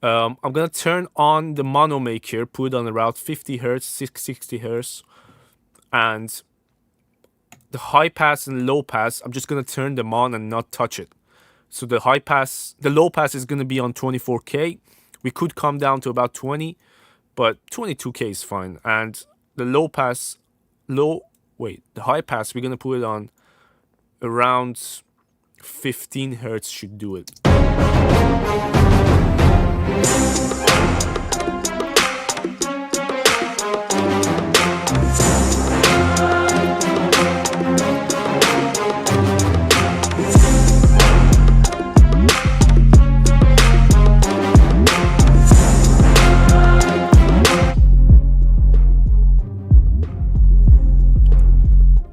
I'm gonna turn on the mono maker, put it on around 50 Hz, 60 Hz, and the high pass and low pass, I'm just gonna turn them on and not touch it. So the low pass is gonna be on 24K. We could come down to about 20, but 22K is fine. And the the high pass, we're gonna put it on around 15 Hertz should do it.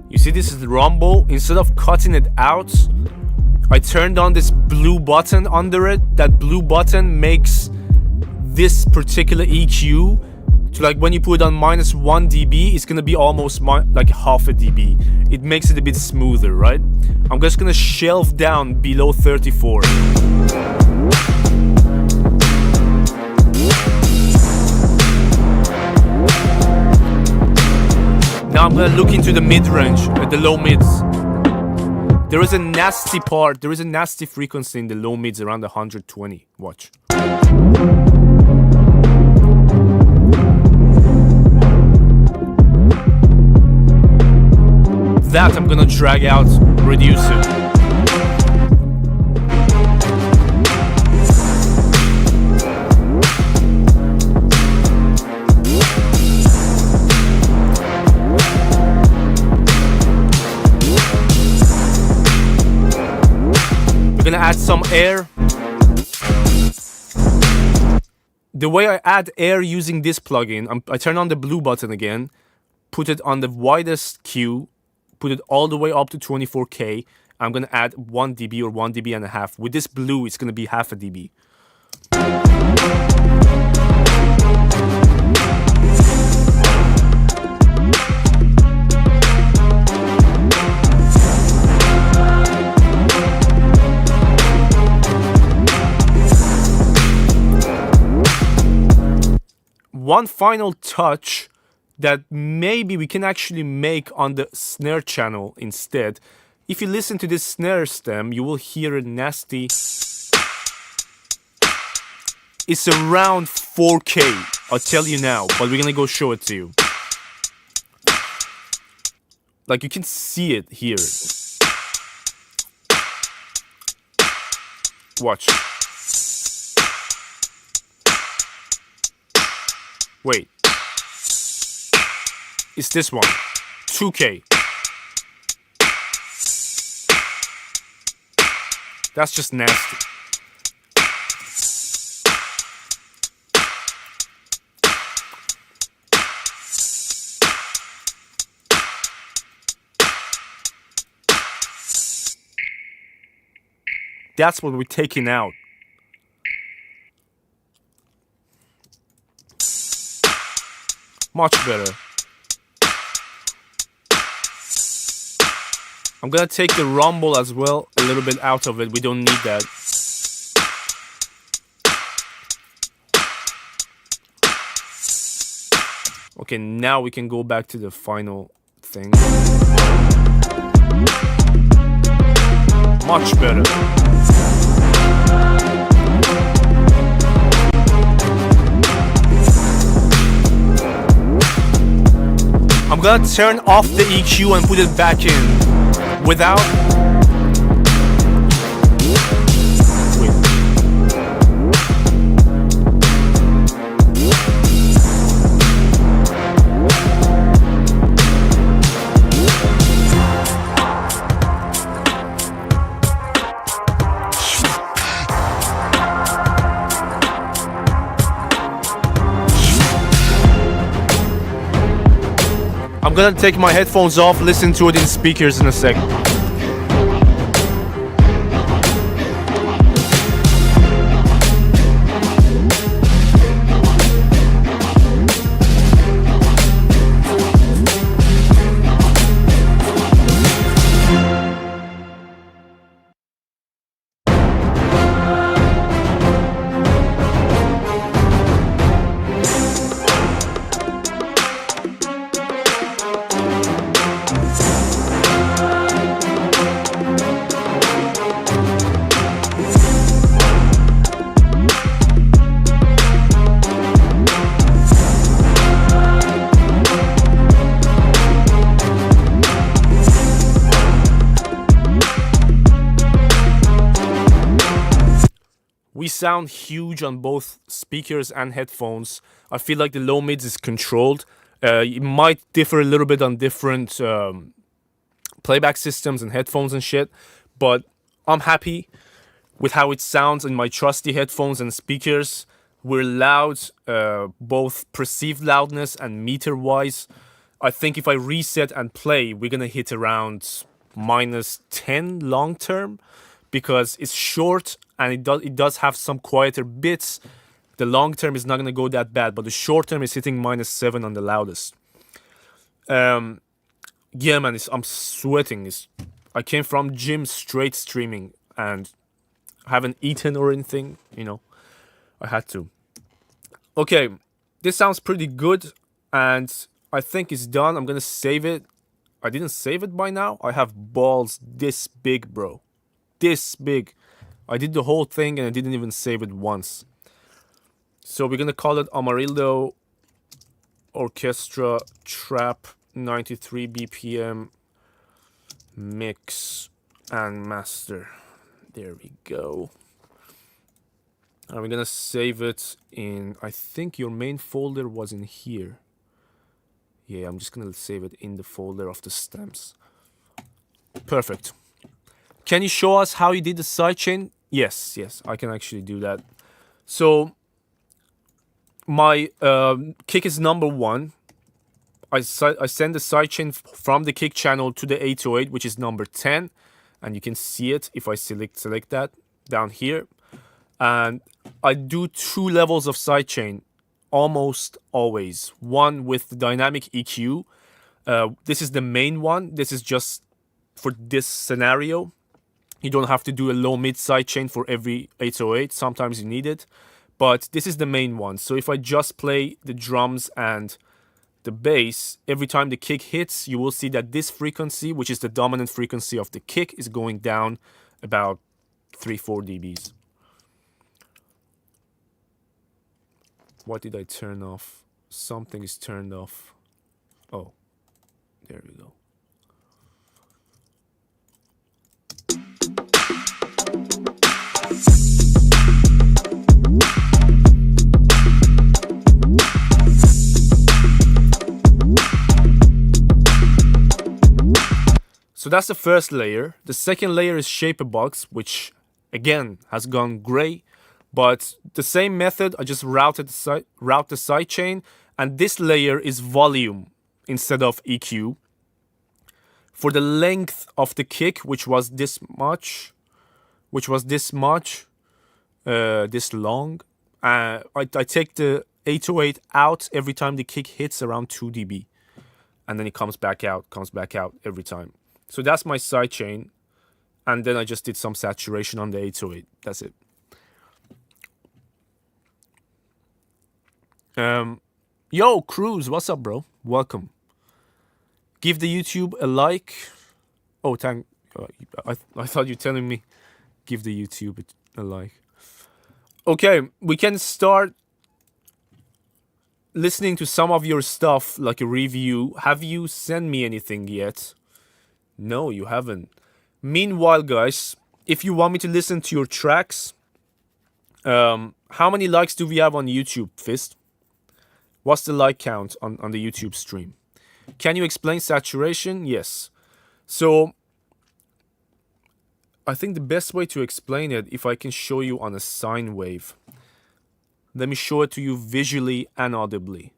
You see, this is the rumble. Instead of cutting it out, I turned on this blue button under it. That blue button makes this particular EQ to, like, when you put it on -1 dB, it's gonna be almost like half a dB. It makes it a bit smoother, right? I'm just gonna shelve down below 34. Now I'm gonna look into the mid-range, the low mids. There is a nasty part, there is a nasty frequency in the low mids around 120. Watch. That I'm gonna drag out, reduce it. air. The way I add air using this plugin, I turn on the blue button again, put it on the widest Q, put it all the way up to 24K. I'm gonna add 1 dB or 1 dB and a half. With this blue, it's gonna be half a dB. One final touch that maybe we can actually make on the snare channel instead. If you listen to this snare stem, you will hear a nasty. It's around 4K, I'll tell you now, but we're gonna go show it to you. Like, you can see it here. Watch. Wait. It's this one. 2K. That's just nasty. That's what we're taking out. Much better. I'm gonna take the rumble as well, a little bit out of it. We don't need that. Okay, now we can go back to the final thing. Much better. I'm gonna turn off the EQ and put it back in without. Wait. I'm gonna take my headphones off, listen to it in speakers in a sec. We sound huge on both speakers and headphones. I feel like the low mids is controlled. It might differ a little bit on different playback systems and headphones and shit, but I'm happy with how it sounds in my trusty headphones and speakers. We're loud, both perceived loudness and meter wise. I think if I reset and play, we're gonna hit around -10 long term, because it's short and it does have some quieter bits. The long term is not gonna go that bad, but the short term is hitting -7 on the loudest. Yeah, man, I'm sweating. I came from gym straight streaming and I haven't eaten or anything, you know. I had to. Okay, this sounds pretty good and I think it's done. I'm gonna save it. I didn't save it by now. I have balls this big, bro. This big. I did the whole thing and I didn't even save it once. So we're gonna call it Amarillo Orchestra Trap 93 BPM Mix and Master. There we go. And we're gonna save it in, I think your main folder was in here. Yeah, I'm just gonna save it in the folder of the stems. Perfect. Can you show us how you did the sidechain? Yes, I can actually do that. So my kick is number 1. I send the sidechain from the kick channel to the 808, which is number 10, and you can see it if I select that down here. And I do 2 levels of sidechain almost always. One with the dynamic EQ. This is the main one. This is just for this scenario. You don't have to do a low mid sidechain for every 808. Sometimes you need it. But this is the main one. So if I just play the drums and the bass, every time the kick hits, you will see that this frequency, which is the dominant frequency of the kick, is going down about 3-4 dBs. What did I turn off? Something is turned off. Oh, there we go. So that's the first layer. The second layer is Shaper Box, which again has gone gray, but the same method. I just route the sidechain, and this layer is volume instead of EQ. For the length of the kick, which was this long, I take the 808 out every time the kick hits around 2 dB, and then it comes back out every time. So that's my sidechain, and then I just did some saturation on the 808. That's it. Yo, Cruz, what's up, bro? Welcome. Give the YouTube a like. Oh, thank. I thought you were telling me give the YouTube a like. Okay, we can start listening to some of your stuff, like a review. Have you sent me anything yet? No, you haven't. Meanwhile, guys, if you want me to listen to your tracks, how many likes do we have on YouTube, Fist? What's the like count on the YouTube stream? Can you explain saturation? Yes. So, I think the best way to explain it, if I can show you on a sine wave. Let me show it to you visually and audibly.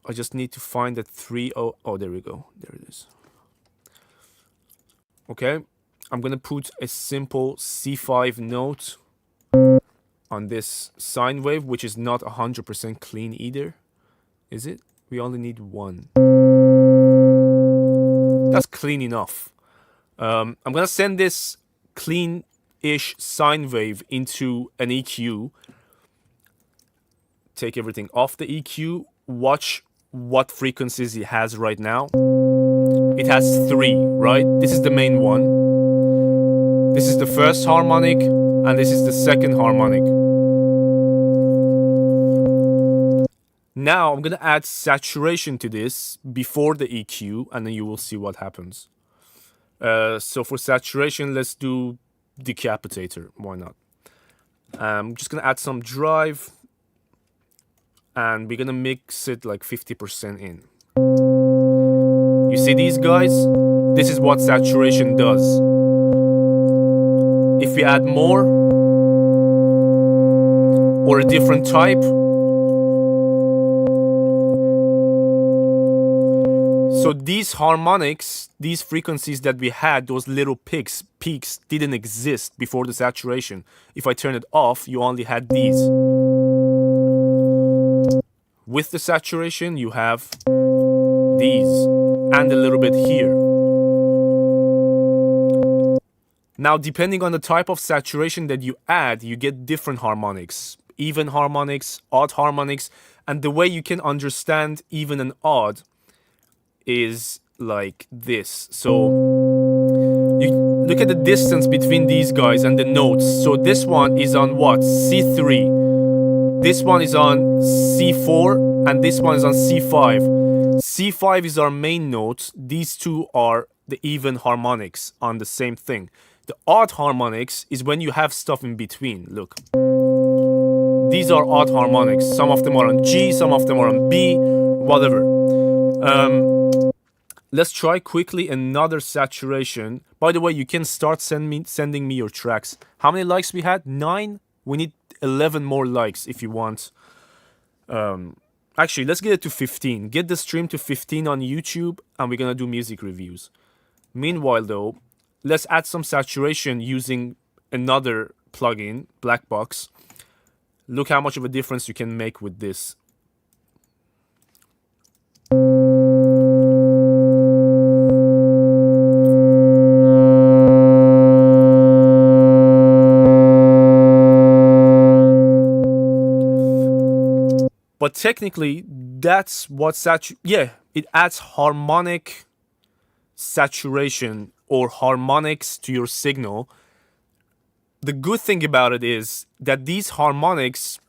I just need to find that 3-0. Oh, there we go. There it is. Okay, I'm gonna put a simple C5 note on this sine wave, which is not 100% clean either. Is it? We only need 1. That's clean enough. I'm gonna send this clean-ish sine wave into an EQ. Take everything off the EQ. Watch what frequencies it has right now. It has 3, right? This is the main one. This is the first harmonic, and this is the second harmonic. Now I'm gonna add saturation to this before the EQ, and then you will see what happens. So for saturation, let's do Decapitator. Why not? I'm just gonna add some drive, and we're gonna mix it like 50% in. You see these guys? This is what saturation does. If we add more or a different type, so these harmonics, these frequencies that we had, those little peaks didn't exist before the saturation. If I turn it off, you only had these. With the saturation, you have these. And a little bit here. Now, depending on the type of saturation that you add, you get different harmonics. Even harmonics, odd harmonics. And the way you can understand even and odd is like this. So, you look at the distance between these guys and the notes. So this one is on what? C3. This one is on C4. And this one is on C5. C5 is our main note. These two are the even harmonics on the same thing. The odd harmonics is when you have stuff in between. Look. These are odd harmonics. Some of them are on G, some of them are on B, whatever. Let's try quickly another saturation, By the way, you can start sending me your tracks. How many likes we had? 9? We need 11 more likes if you want. Actually, let's get it to 15. Get the stream to 15 on YouTube, and we're gonna do music reviews. Meanwhile, though, let's add some saturation using another plugin, Black Box. Look how much of a difference you can make with this. But technically, that's what it adds harmonic saturation or harmonics to your signal. The good thing about it is that these harmonics,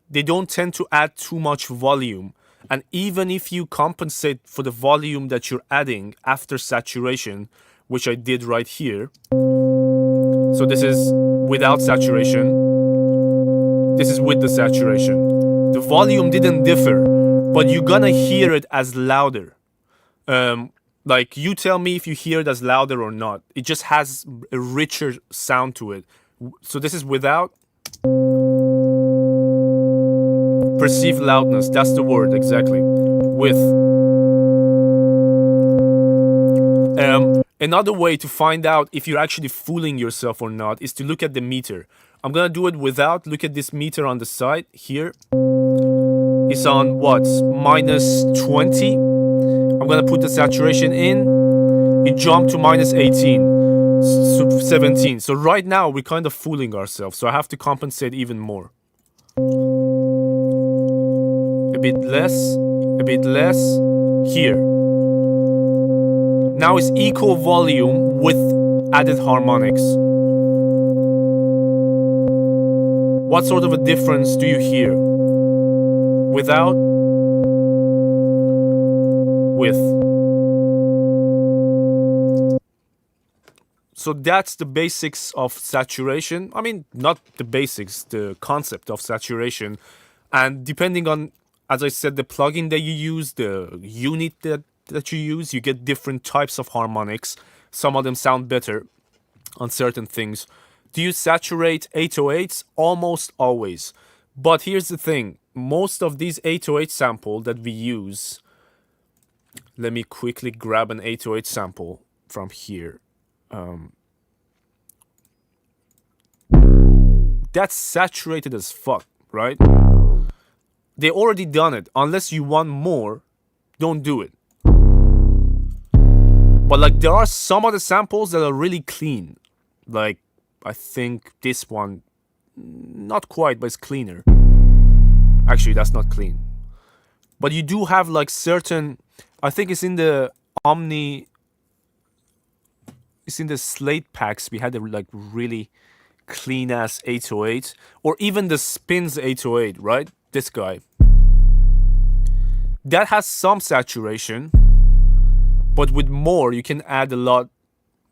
they don't tend to add too much volume. And even if you compensate for the volume that you're adding after saturation, which I did right here. So this is without saturation. This is with the saturation. The volume didn't differ, but you're gonna hear it as louder. Like, you tell me if you hear it as louder or not. It just has a richer sound to it. So this is without. Perceived loudness, that's the word, exactly. With. Another way to find out if you're actually fooling yourself or not is to look at the meter. I'm gonna do it without. Look at this meter on the side here. It's on what? -20. I'm gonna put the saturation in. It jumped to -18, 17. So right now we're kind of fooling ourselves. So I have to compensate even more. A bit less. Here. Now it's equal volume with added harmonics. What sort of a difference do you hear? Without, with. So that's the basics of saturation. I mean, not the basics, the concept of saturation. And depending on, as I said, the plugin that you use, the unit that you use, you get different types of harmonics. Some of them sound better on certain things. Do you saturate 808s? Almost always. But here's the thing. Most of these 808 sample that we use, let me quickly grab an 808 sample from here. That's saturated as fuck, right? They already done it. Unless you want more, don't do it. But like, there are some of the samples that are really clean. Like, I think this one, not quite, but it's cleaner. Actually, that's not clean. But you do have like certain, I think it's in the it's in the Slate packs. We had a like really clean ass 808, or even the Spins 808, right? This guy. That has some saturation, but with more, you can add a lot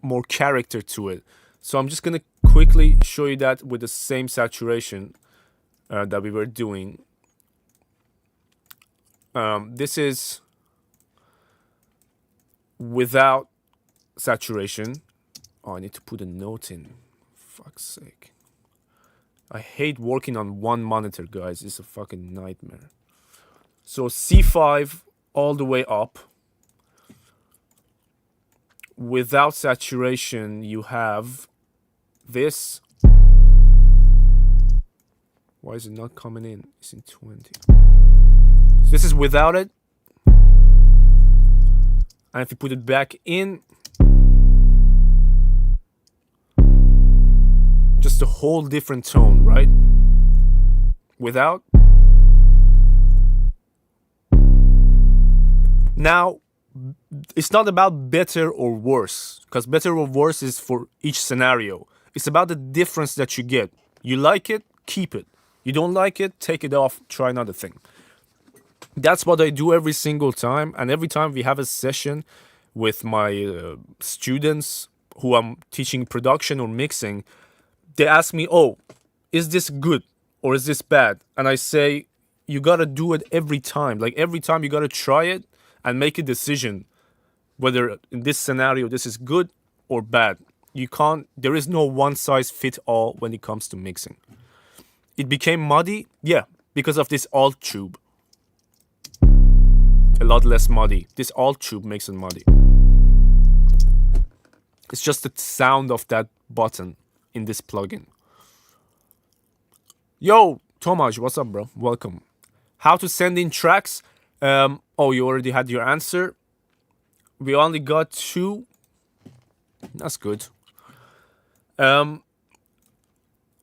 more character to it. So I'm just gonna quickly show you that with the same saturation that we were doing. This is without saturation. Oh, I need to put a note in. Fuck's sake. I hate working on one monitor, guys. It's a fucking nightmare. So C5 all the way up. Without saturation, you have this. Why is it not coming in? It's in 20. So this is without it. And if you put it back in, just a whole different tone, right? Without. Now, it's not about better or worse, because better or worse is for each scenario. It's about the difference that you get. You like it, keep it. You don't like it, take it off, try another thing. That's what I do every single time. And every time we have a session with my students who I'm teaching production or mixing, they ask me, oh, is this good or is this bad? And I say, you gotta do it every time. Like every time you gotta try it and make a decision whether in this scenario this is good or bad. You can't, there is no one size fit all when it comes to mixing. It became muddy, yeah, because of this alt tube. A lot less muddy. This alt tube makes it muddy. It's just the sound of that button in this plugin. Yo, Tomasz, what's up, bro? Welcome. How to send in tracks? Oh, you already had your answer. We only got 2. That's good.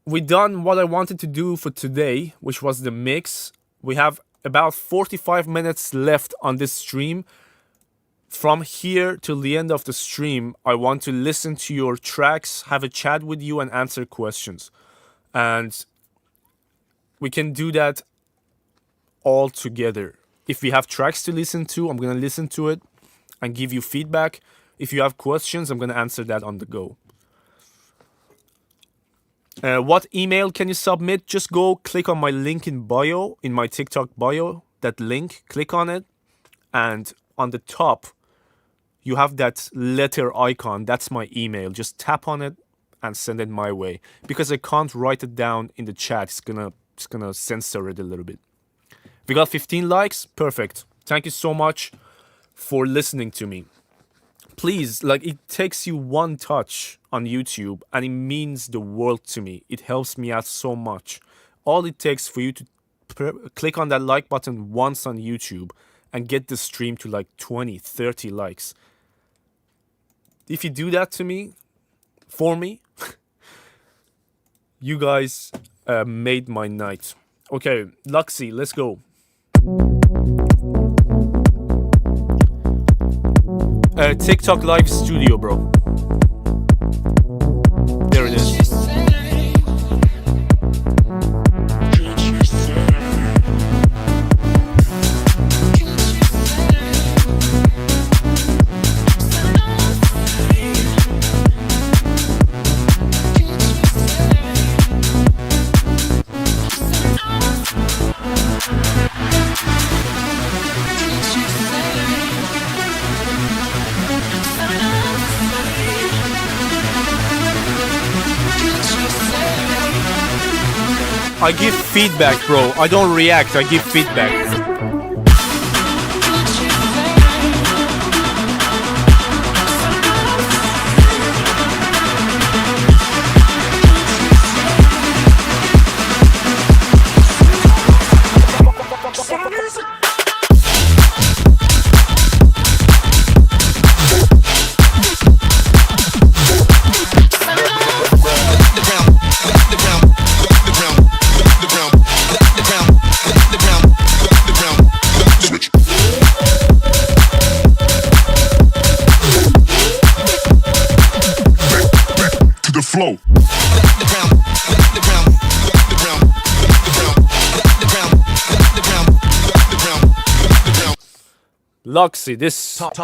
We done what I wanted to do for today, which was the mix. We have about 45 minutes left on this stream. From here till the end of the stream, I want to listen to your tracks, have a chat with you, and answer questions. And we can do that all together. If we have tracks to listen to, I'm going to listen to it and give you feedback. If you have questions, I'm going to answer that on the go. What email can you submit? Just go click on my link in bio, in my TikTok bio, that link, click on it. And on the top, you have that letter icon. That's my email. Just tap on it and send it my way. Because I can't write it down in the chat. It's gonna censor it a little bit. We got 15 likes. Perfect. Thank you so much for listening to me. Please, like, it takes you one touch on YouTube and it means the world to me. It helps me out so much. All it takes for you to click on that like button once on YouTube and get the stream to like 20, 30 likes. If you do that to me, for me, you guys made my night. Okay, Luxy, let's go. TikTok Live Studio, bro. There it is. I give feedback, bro. I don't react, I give feedback. Flow. Luxy, this Top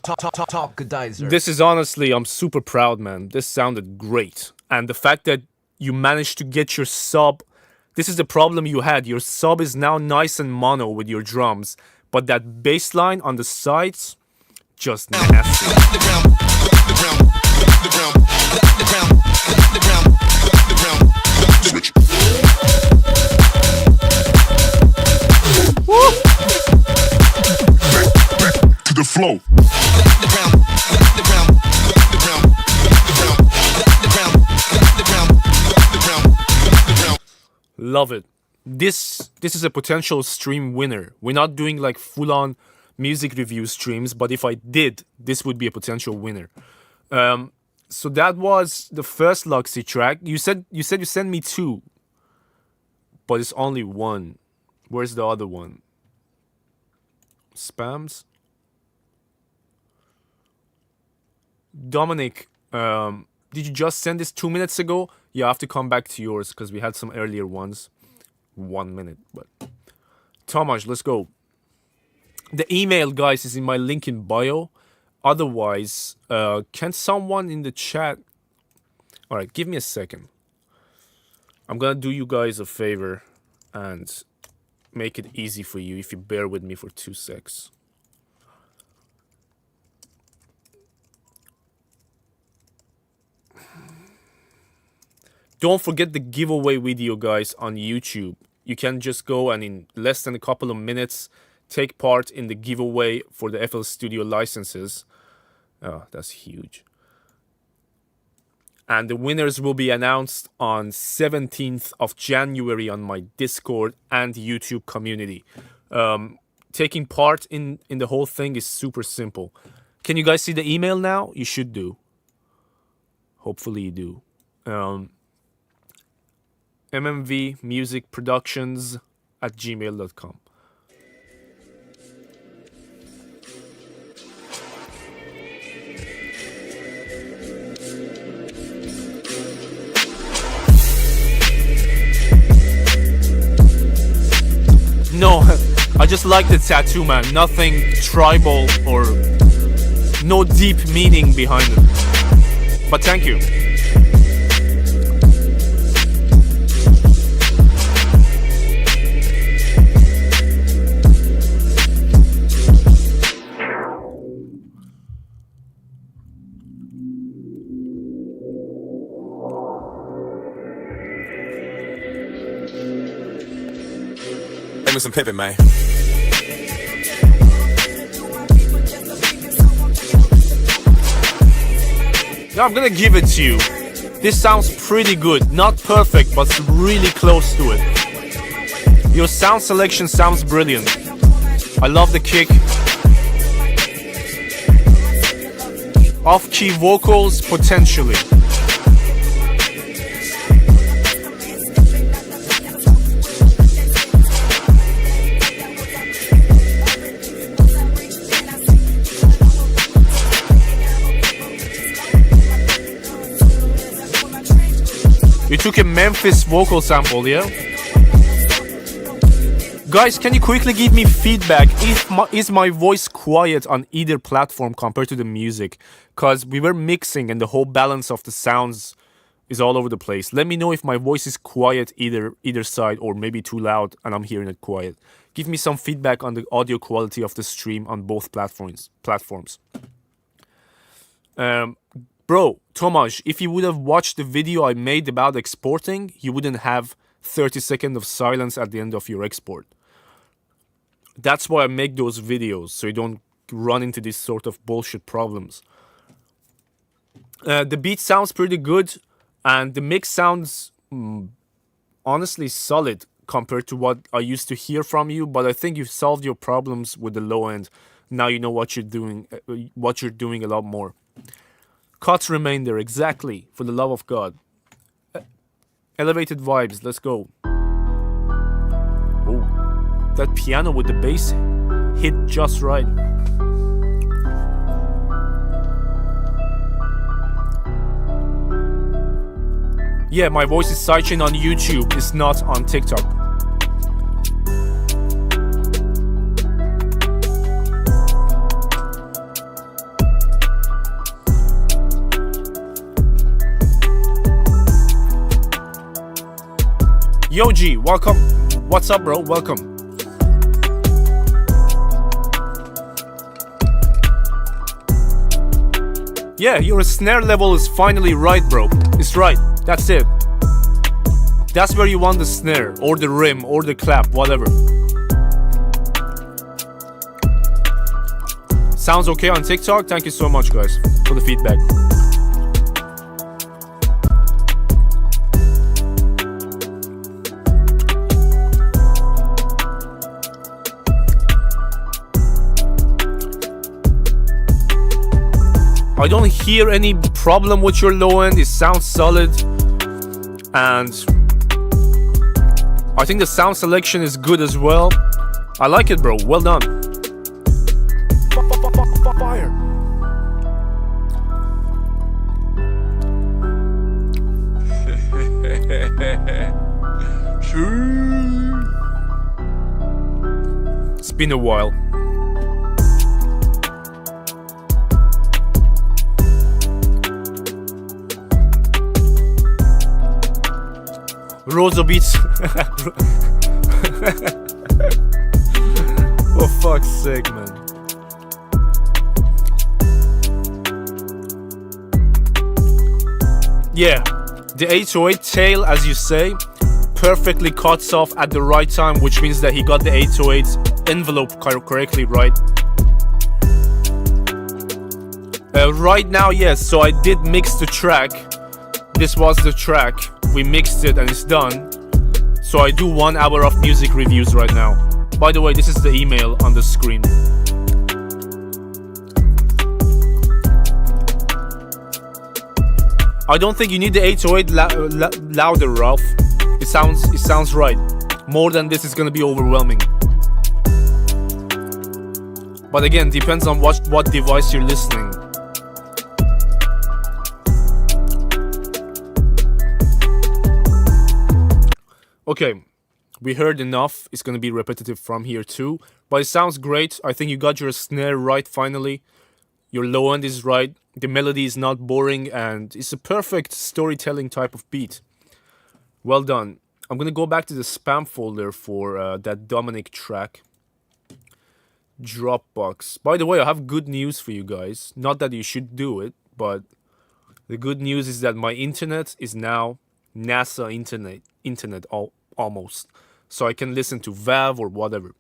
Godizer. This is honestly, I'm super proud, man. This sounded great. And the fact that you managed to get your sub, this is the problem you had. Your sub is now nice and mono with your drums, but that bass line on the sides, just nasty. Woo! Back to the flow. Love it. This is a potential stream winner. We're not doing like full-on music review streams, but if I did, this would be a potential winner. So that was the first Luxy track. You said you sent me 2, but it's only 1. Where's the other one? Spams. Dominic, did you just send this 2 minutes ago? Yeah, I have to come back to yours because we had some earlier ones. 1 minute, but Tomasz, let's go. The email, guys, is in my link in bio. Otherwise, can someone in the chat... Alright, give me a second. I'm gonna do you guys a favor and make it easy for you if you bear with me for 2 secs. don't forget the giveaway video, guys, on YouTube. You can just go and in less than a couple of minutes take part in the giveaway for the FL Studio licenses. Oh, that's huge. And the winners will be announced on 17th of January on my Discord and YouTube community. Taking part in the whole thing is super simple. Can you guys see the email now? You should do. Hopefully you do. mmvmusicproductions@gmail.com. No, I just like the tattoo, man. Nothing tribal or no deep meaning behind it. But thank you. Give me some pimpin', man. Yeah, I'm gonna give it to you. This sounds pretty good. Not perfect, but really close to it. Your sound selection sounds brilliant. I love the kick. Off-key vocals, potentially. You took a Memphis vocal sample, yeah? Guys, can you quickly give me feedback? Is my voice quiet on either platform compared to the music? Because we were mixing and the whole balance of the sounds is all over the place. Let me know if my voice is quiet either side or maybe too loud and I'm hearing it quiet. Give me some feedback on the audio quality of the stream on both platforms. Bro, Tomasz, if you would have watched the video I made about exporting, you wouldn't have 30 seconds of silence at the end of your export. That's why I make those videos, so you don't run into this sort of bullshit problems. The beat sounds pretty good, and the mix sounds honestly solid compared to what I used to hear from you, but I think you've solved your problems with the low end. Now you know what you're doing a lot more. Cuts remain there, exactly, for the love of God. Elevated vibes, let's go. Oh, that piano with the bass hit just right. Yeah, my voice is sidechain on YouTube, it's not on TikTok. Yo G, welcome. What's up, bro? Welcome. Yeah, your snare level is finally right, bro. It's right. That's it. That's where you want the snare, or the rim, or the clap, whatever. Sounds okay on TikTok? Thank you so much, guys, for the feedback. I don't hear any problem with your low end. It sounds solid, and I think the sound selection is good as well. I like it, bro. Well done. Fire. It's been a while. Rosa beats. For fuck's sake, man. Yeah, The 808 tail, as you say, perfectly cuts off at the right time, which means that he got the 808 envelope correctly right. Right now, yes, so I did mix the track. This was the track. We mixed it and it's done. So I do 1 hour of music reviews right now. By the way, this is the email on the screen. I don't think you need the 808 louder, Ralph. It sounds right. More than this is gonna be overwhelming. But again, depends on what device you're listening. Okay, we heard enough. It's gonna be repetitive from here too. But it sounds great. I think you got your snare right finally. Your low end is right. The melody is not boring and it's a perfect storytelling type of beat. Well done. I'm gonna go back to the spam folder for that Dominic track. Dropbox. By the way, I have good news for you guys. Not that you should do it, but the good news is that my internet is now NASA internet almost. So I can listen to VAV or whatever.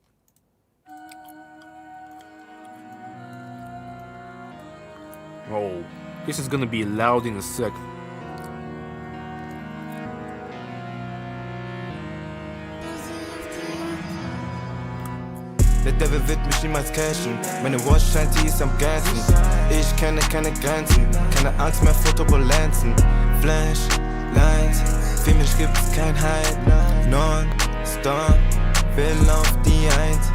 Oh, this is gonna be loud in a sec. Der Devil wird mich niemals cashen. Meine Watch scheint, die ist am ganzen. Ich kenne keine Grenzen, keine Angst mehr vor Turbulenzen. Flash, Lines, für mich gibt's kein Halt. Non-stop, will auf die Eins,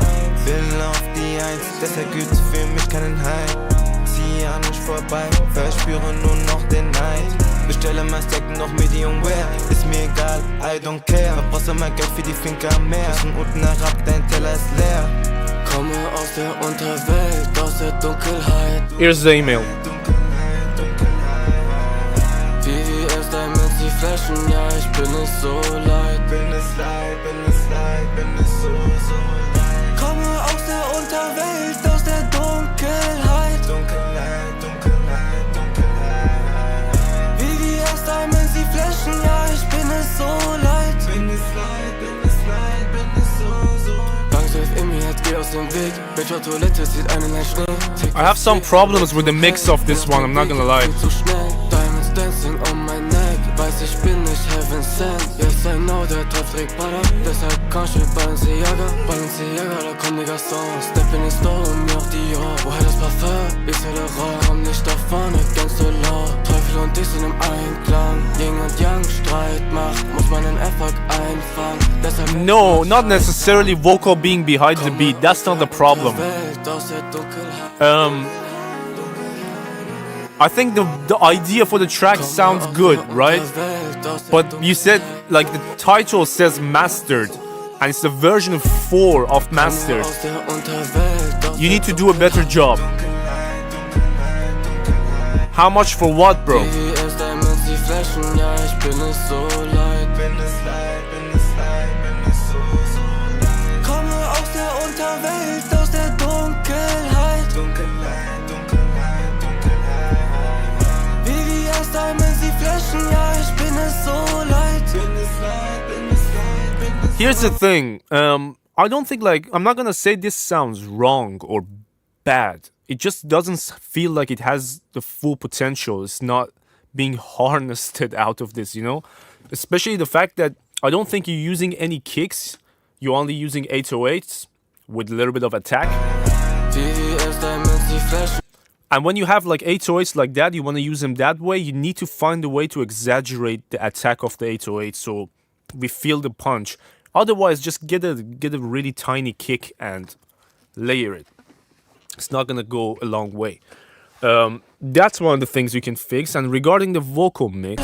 will auf die Eins. Deshalb gibt's für mich keinen Halt. Ziehe an mich vorbei, verspüre nur noch den Neid. Bestelle mein Steak noch medium rare, ist mir egal, I don't care. Verbrauchst mein Geld für die Finker am Meer. Von unten herab, dein Teller ist leer. Komme aus der Unterwelt, aus der Dunkelheit. Here's the email. VVS Diamonds, die Flaschen, ja, ich bin es so leid. Bin es leid, bin es leid, bin es so leid. Komme aus der Unterwelt, aus der Dunkelheit. Dunkelheit, Dunkelheit, Dunkelheit. VVS Diamonds, die Flaschen, ja, ich bin es so leid. Bin es leid, bin es leid, bin es so leid. I have some problems with the mix of this one, I'm not gonna lie. Dancing on my neck, weiß ich bin nicht heaven sent. Yes I know, der Teufel trägt Butter. Deshalb komm ich mit Balenciaga, da kommen die Garçons. Step in den Store und mir auf die Ohr. Woher das Parfum? Ich soll Rohr, komm nicht da vorne, ganz so law. Teufel und ich sind im Einklang. Yin und Yang Streit macht, muss man den Erfolg einfangen. Deshalb No, not necessarily vocal being behind the beat, that's not the problem. I think the idea for the track sounds good, right? But you said, like, the title says mastered, and it's the version 4 of mastered. You need to do a better job. How much for what, bro? Here's the thing, I don't think, like, I'm not gonna say this sounds wrong or bad. It just doesn't feel like it has the full potential. It's not being harnessed out of this, you know? Especially the fact that I don't think you're using any kicks. You're only using 808s with a little bit of attack. And when you have like 808s like that, you want to use them that way, you need to find a way to exaggerate the attack of the 808 so we feel the punch. Otherwise, just get a really tiny kick and layer it. It's not gonna go a long way. That's one of the things you can fix. And regarding the vocal mix,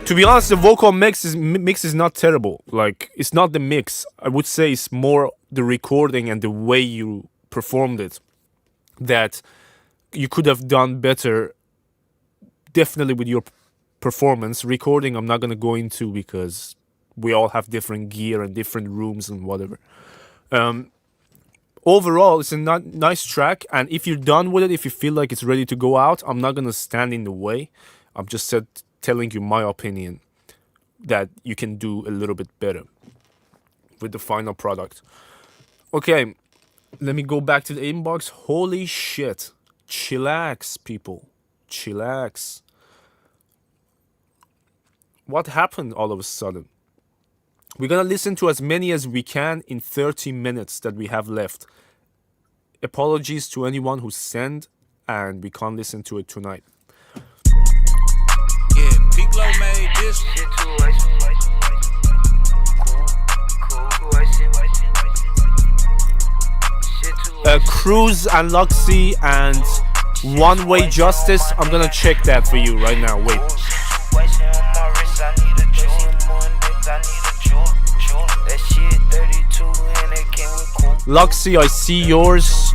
to be honest, the vocal mix is not terrible. Like, it's not the mix. I would say it's more the recording and the way you performed it that you could have done better, definitely, with your performance. Recording, I'm not going to go into because we all have different gear and different rooms and whatever. overall, it's a nice track. And if you're done with it, if you feel like it's ready to go out, I'm not gonna stand in the way. I'm just telling you my opinion that you can do a little bit better with the final product. Okay, let me go back to the inbox. Holy shit. Chillax, people. Chillax. What happened all of a sudden? We're gonna listen to as many as we can in 30 minutes that we have left. Apologies to anyone who sent, and we can't listen to it tonight. Yeah, Piccolo made this shit too. Cruz and Luxy and One Way Justice. I'm gonna check that for you right now. Wait. Luxy, I see yours.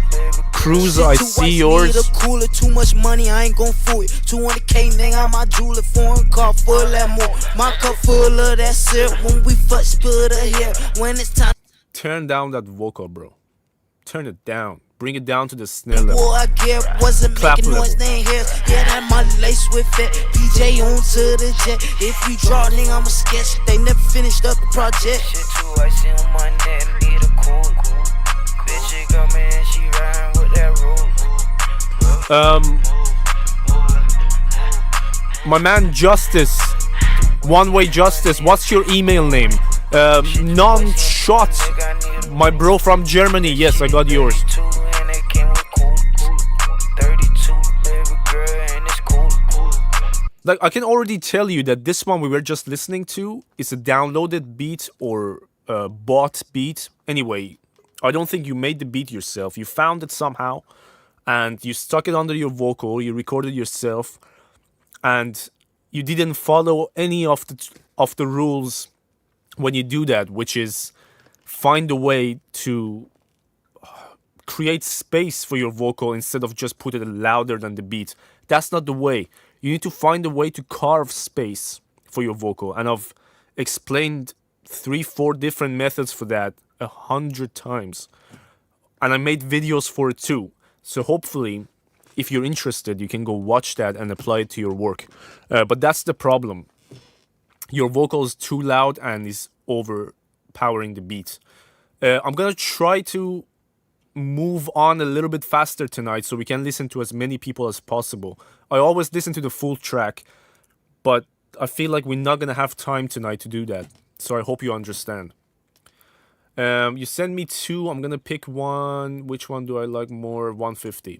Cruz, I see yours. Too much money, I ain't gon' fool it. 200K, nigga, my jewelry, foreign car full of more. My cup full of that syrup. When we fuck, split her hair. When it's time. Turn down that vocal, bro. Turn it down. Bring it down to the snare level. Boy, I get wasn't Clap making level. noise, they ain't here. Yeah, that my lace with it. DJ on to the jet. If we draw, nigga, I'm a sketch. They never finished up the project. Shit too icy on my neck, need a cool. Bitch, she come in, she riding with that rope. My man Justice, One Way Justice, what's your email name? Non-shot, my bro from Germany. Yes, I got yours. Like, I can already tell you that this one we were just listening to is a downloaded beat or bought beat. Anyway, I don't think you made the beat yourself. You found it somehow, and you stuck it under your vocal. You recorded yourself, and you didn't follow any of the rules when you do that, which is find a way to create space for your vocal instead of just put it louder than the beat. That's not the way. You need to find a way to carve space for your vocal, and I've explained 3-4 different methods for that 100 times, and I made videos for it too. So hopefully, if you're interested, you can go watch that and apply it to your work. But that's the problem. Your vocal is too loud and is overpowering the beat. I'm gonna try to move on a little bit faster tonight so we can listen to as many people as possible. I always listen to the full track, but I feel like we're not gonna have time tonight to do that. So I hope you understand. You send me 2. I'm gonna pick one. Which one do I like more? 150.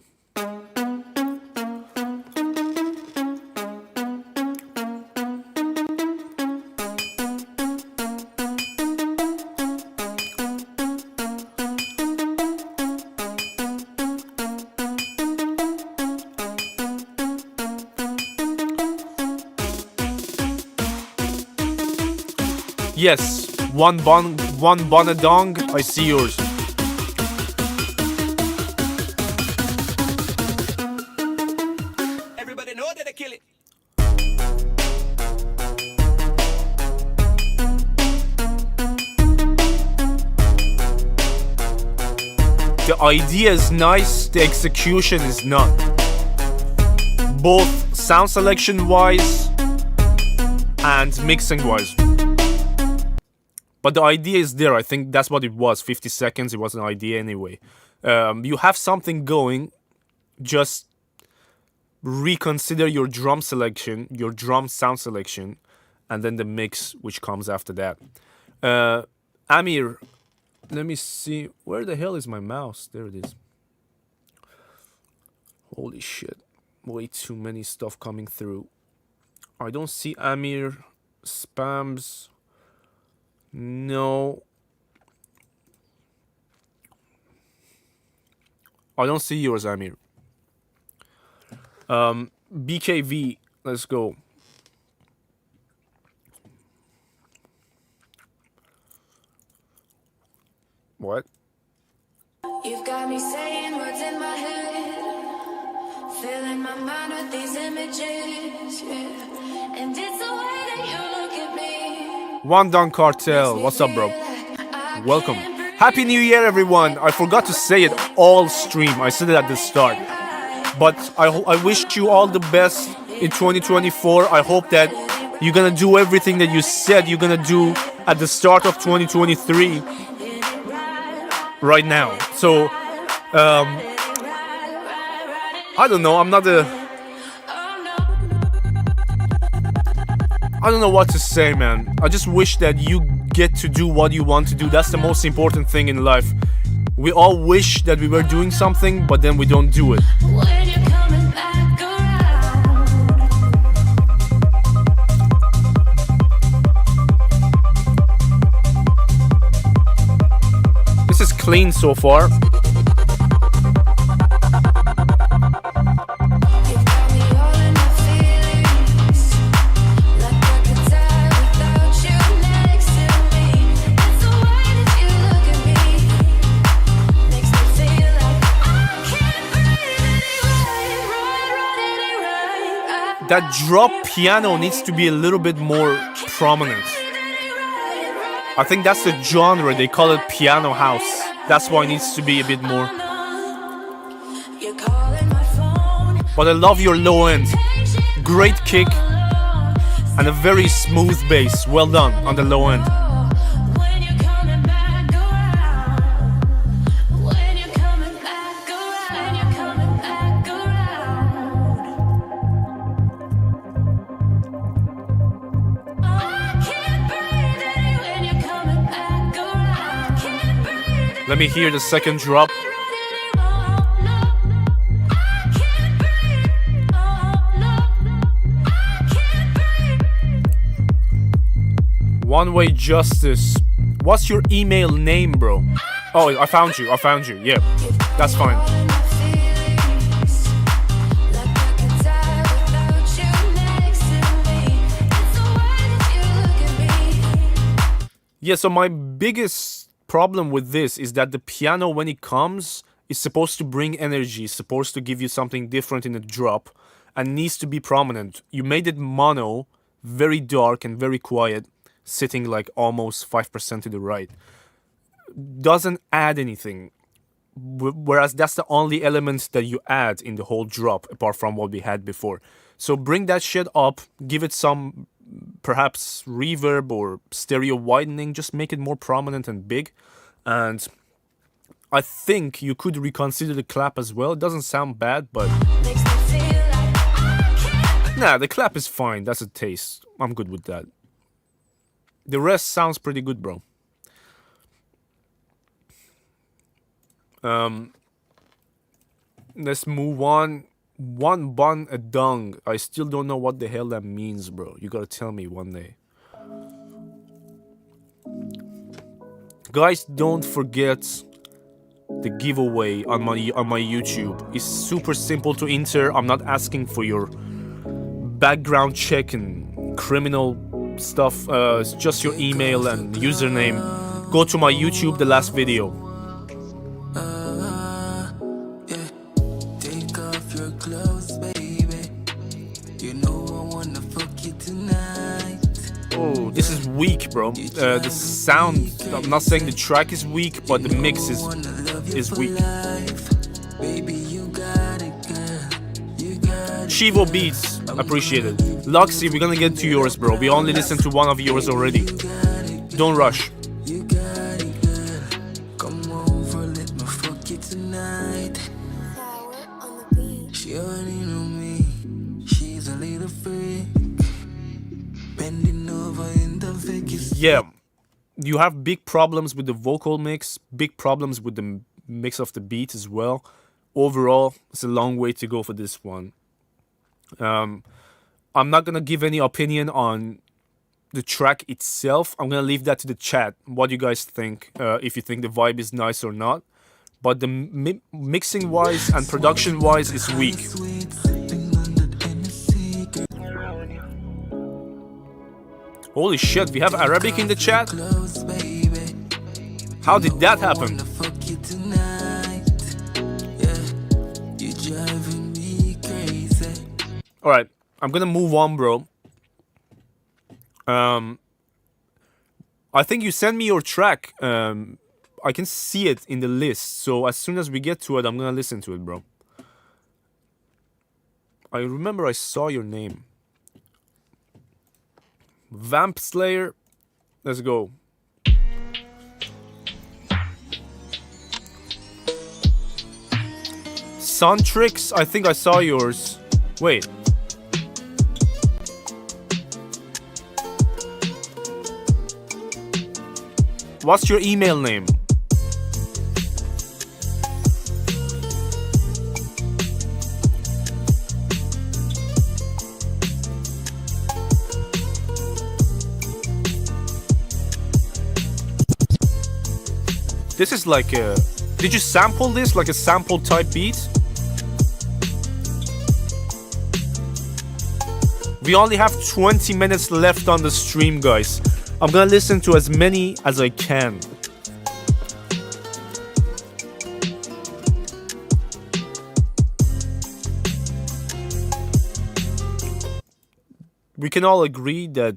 Yes, one bonadong. I see yours. Everybody know that I kill it. The idea is nice, the execution is not. Both sound selection wise and mixing wise. But the idea is there. I think that's what it was. 50 seconds, it was an idea anyway. You have something going. Just reconsider your drum selection, your drum sound selection, and then the mix which comes after that. Amir, let me see. Where the hell is my mouse? There it is. Holy shit. Way too many stuff coming through. I don't see Amir. Spams. No. I don't see yours, Amir. BKV, let's go. What? You've got me saying what's in my head, filling my mind with these images, yeah. And it's the way that you look at me. One Down Cartel, what's up, bro? Welcome. Can't Happy New Year, everyone. I forgot to say it all stream. I said it at the start. But I wish you all the best in 2024. I hope that you're gonna do everything that you said you're gonna do at the start of 2023 right now. So, I don't know. I don't know what to say, man. I just wish that you get to do what you want to do. That's the most important thing in life. We all wish that we were doing something, but then we don't do it. When you're coming back around. This is clean so far. You've got me all in my feelings. Like I could die without you next to me. It's the way that you look at me. Makes me feel like I can't breathe anyway. That drop piano needs to be a little bit more prominent. I think that's the genre. They call it piano house. That's why it needs to be a bit more. You're calling my phone. But I love your low end. Great kick and a very smooth bass. Well done on the low end. When you're coming back around. When you're coming back around. When you're coming back around. I can't breathe when you're coming back around. Can't breathe. Let me hear the second drop. One Way Justice. What's your email name, bro? Oh, I found you. Yeah, that's fine. Yeah, so my biggest problem with this is that the piano, when it comes, is supposed to bring energy, supposed to give you something different in the drop, and needs to be prominent. You made it mono, very dark and very quiet, sitting like almost 5% to the right. Doesn't add anything. Whereas that's the only element that you add in the whole drop, apart from what we had before. So bring that shit up, give it some perhaps reverb or stereo widening, just make it more prominent and big. And I think you could reconsider the clap as well. It doesn't sound bad, but nah, the clap is fine. That's a taste. I'm good with that. The rest sounds pretty good, bro. Let's move on. One bun a dung. I still don't know what the hell that means, bro. You gotta tell me one day. Guys, don't forget the giveaway on my YouTube. It's super simple to enter. I'm not asking for your background check and criminal stuff. It's just your email and username. Go to my YouTube, the last video. Take off your clothes, baby. You know I wanna fuck you tonight. Oh, this is weak, bro. The sound, I'm not saying the track is weak, but the mix is weak. Baby, you got it, girl. You got it. Chivo Beats, appreciate it. Luxy, we're gonna get to yours, bro. We only listened to one of yours already. Don't rush. You got it, girl. Come over, let me fuck you tonight. She already know me. She's a little freak. Bending over in the Vegas. Yeah, you have big problems with the vocal mix, big problems with the mix of the beat as well. Overall, it's a long way to go for this one. I'm not gonna give any opinion on the track itself. I'm gonna leave that to the chat. What you guys think, if you think the vibe is nice or not. But the mixing wise and production wise is weak. Holy shit, we have Arabic in the chat? How did that happen? Alright, I'm gonna move on, bro. I think you sent me your track. I can see it in the list. So as soon as we get to it, I'm gonna listen to it, bro. I remember I saw your name. Vamp Slayer. Let's go. Suntrix, I think I saw yours. Wait. What's your email name? This is like a... Did you sample this like a sample type beat? We only have 20 minutes left on the stream, guys. I'm gonna listen to as many as I can. We can all agree that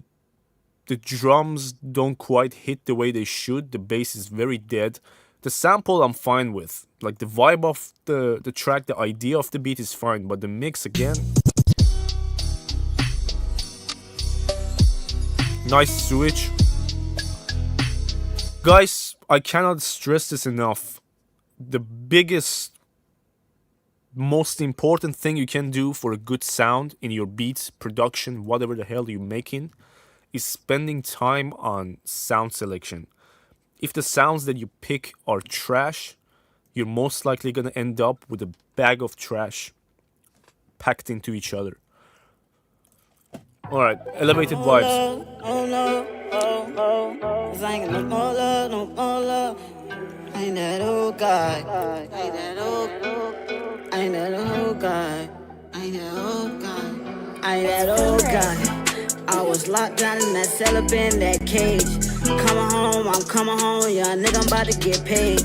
the drums don't quite hit the way they should. The bass is very dead. The sample I'm fine with. Like the vibe of the track, the idea of the beat is fine. But the mix again... Nice switch. Guys, I cannot stress this enough. The biggest, most important thing you can do for a good sound in your beats, production, whatever the hell you're making, is spending time on sound selection. If the sounds that you pick are trash, you're most likely gonna end up with a bag of trash packed into each other. Alright, elevated vibes. Oh no, oh, oh, 'cause I ain't got no more love, no more love. I ain't that old guy. I ain't that old, I ain't that old guy. I ain't that old guy. I ain't that old guy. I was locked down in that cell up in that cage. I'm coming home, young nigga, I'm about to get paid.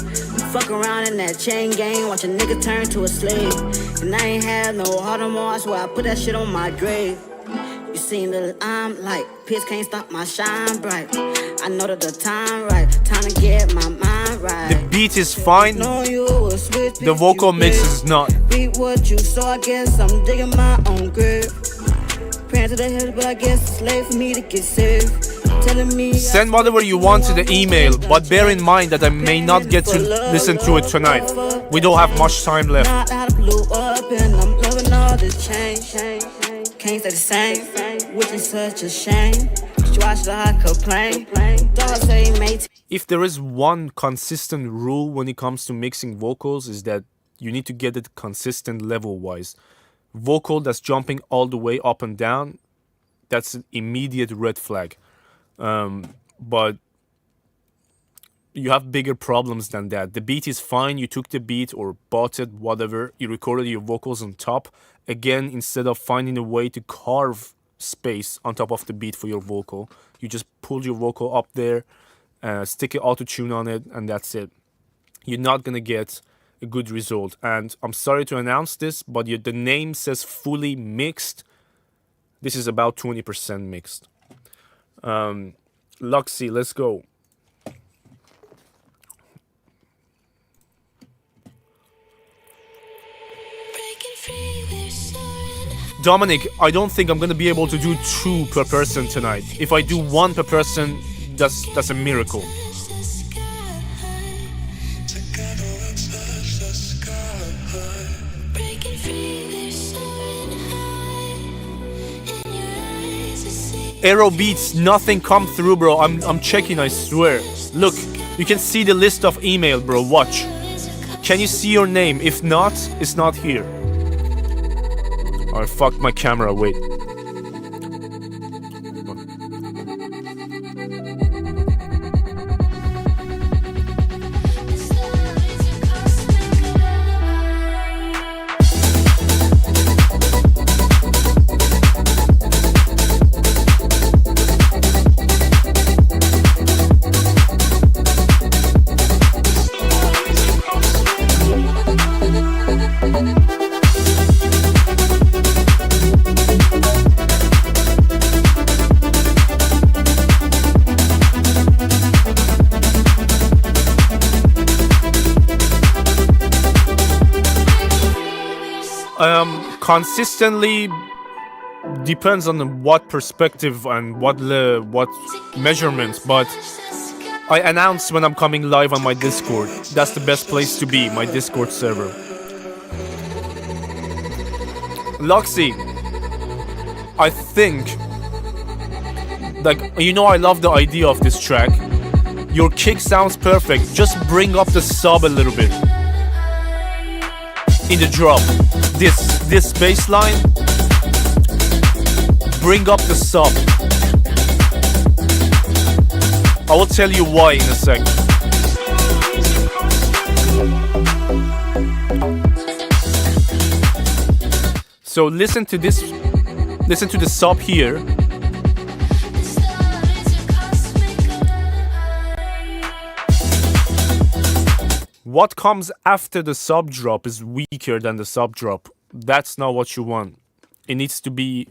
Fuck around in that chain gang, watch a nigga turn to a slave. And I ain't had no heart no more, I swear I put that shit on my grave. You seen that I'm like, piss can't stop my shine bright. I know that the time right, time to get my mind right. The beat is fine, the vocal mix is not. Beat what you saw, I guess I'm digging my own grave. Praying to the hill, but I guess it's late for me to get saved. Telling me send whatever you want to the email, but bear in mind that I may not get to listen to it tonight. We don't have much time left. Blew up and I'm loving all this change. Can't stay the same, which is such a shame. Watch the I complain. Dog say mate. If there is one consistent rule when it comes to mixing vocals, is that you need to get it consistent level wise. Vocal that's jumping all the way up and down, that's an immediate red flag. But you have bigger problems than that. The beat is fine, you took the beat or bought it, whatever, you recorded your vocals on top. Again, instead of finding a way to carve space on top of the beat for your vocal, you just pulled your vocal up there, stick an auto-tune on it, and that's it. You're not gonna get a good result. And I'm sorry to announce this, but the name says fully mixed. This is about 20% mixed. Luxy, let's go. Dominic, I don't think I'm gonna be able to do 2 per person tonight. If I do 1 per person, that's a miracle. Aero beats, nothing come through, bro. I'm checking, I swear. Look, you can see the list of email, bro. Watch. Can you see your name? If not, it's not here. I fucked my camera, wait. consistently depends on what perspective and what measurements, but I announce when I'm coming live on my Discord. That's the best place to be, my Discord server. Luxy, I think, like, you know, I love the idea of this track. Your kick sounds perfect. Just bring up the sub a little bit in the drop. This bass line, bring up the sub. I will tell you why in a sec. So listen to this. Listen to the sub here. What comes after the sub drop is weaker than the sub drop. That's not what you want. It needs to be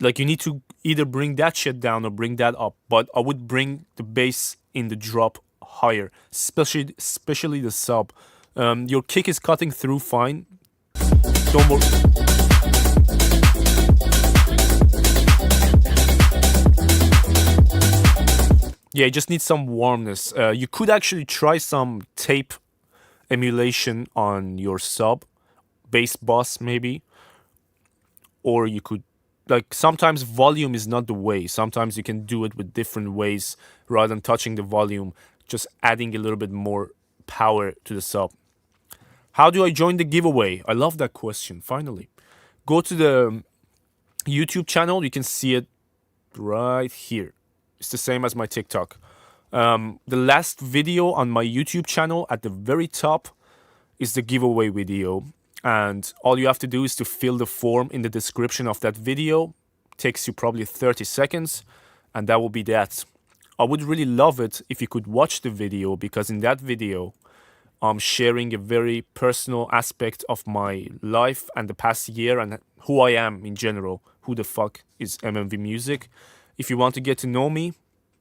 like, you need to either bring that shit down or bring that up. But I would bring the bass in the drop higher, especially the sub. Your kick is cutting through fine. Don't worry. Yeah, you just need some warmness. You could actually try some tape emulation on your sub, bass bus maybe. Or you could, like, sometimes volume is not the way. Sometimes you can do it with different ways rather than touching the volume, just adding a little bit more power to the sub. How do I join the giveaway? I love that question, finally. Go to the YouTube channel. You can see it right here. It's the same as my TikTok. The last video on my YouTube channel at the very top is the giveaway video. And all you have to do is to fill the form in the description of that video. Takes you probably 30 seconds. And that will be that. I would really love it if you could watch the video, because in that video, I'm sharing a very personal aspect of my life and the past year and who I am in general. Who the fuck is MMV Music? If you want to get to know me,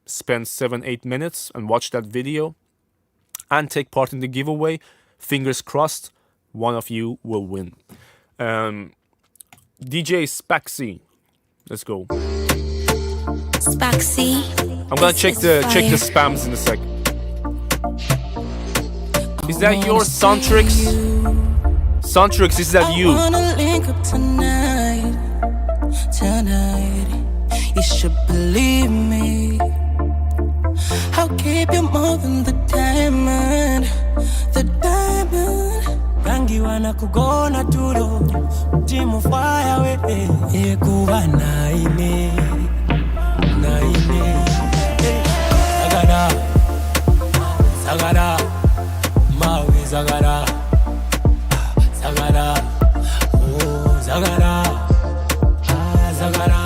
spend 7-8 minutes and watch that video and take part in the giveaway. Fingers crossed, one of you will win. DJ Spaxy, let's go. Spaxy. I'm gonna check the spams in a sec. Is that your Sontrix? Sontrix, is that you? You should believe me. I'll keep you more than the diamond. The diamond. Rangi wana kugona tulo. Jimu fire we. Ekuwa naime. Naime. Sagara. Sagara. Maui Sagara. Sagara. Oh Sagara. Sagara.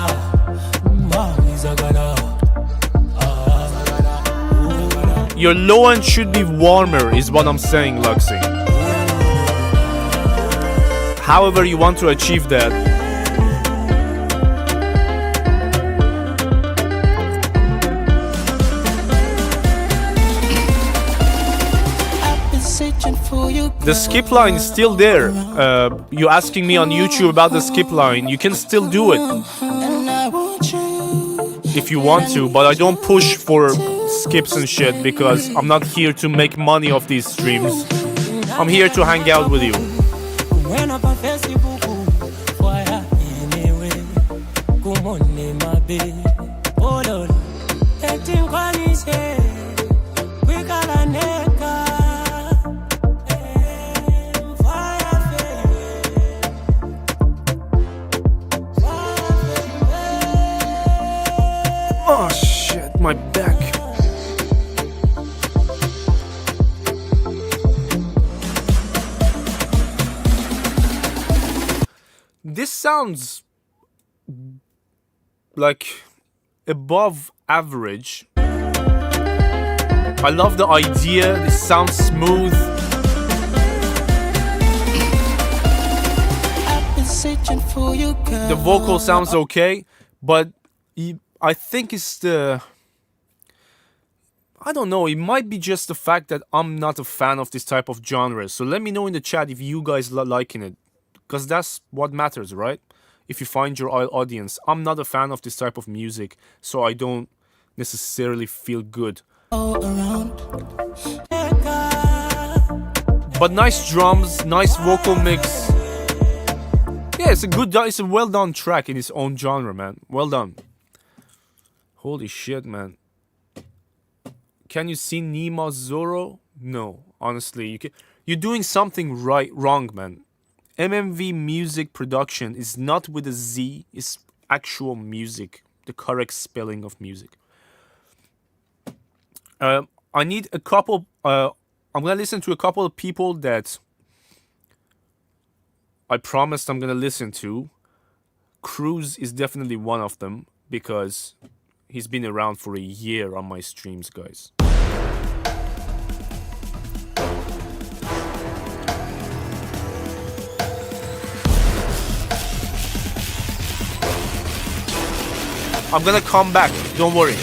Your low end should be warmer, is what I'm saying, Luxy. However you want to achieve that. The skip line is still there. You asking me on YouTube about the skip line. You can still do it if you want to, but I don't push for skips and shit because I'm not here to make money off these streams. I'm here to hang out with you. Oh shit, my back. This sounds like above average. I love the idea. This sounds smooth. The vocal sounds okay, but I think it's the... I don't know, it might be just the fact that I'm not a fan of this type of genre. So let me know in the chat if you guys liking it. because that's what matters, right? If you find your audience. I'm not a fan of this type of music, so I don't necessarily feel good. But nice drums, nice vocal mix. Yeah, it's a well done track in its own genre, man. Well done. Holy shit, man. Can you see Nima Zoro? No, honestly, you're doing something wrong, man. MMV music production is not with a Z, it's actual music, the correct spelling of music. I need a couple, I'm gonna listen to a couple of people that I promised I'm gonna listen to. Cruz is definitely one of them because he's been around for a year on my streams, guys. I'm gonna come back, don't worry.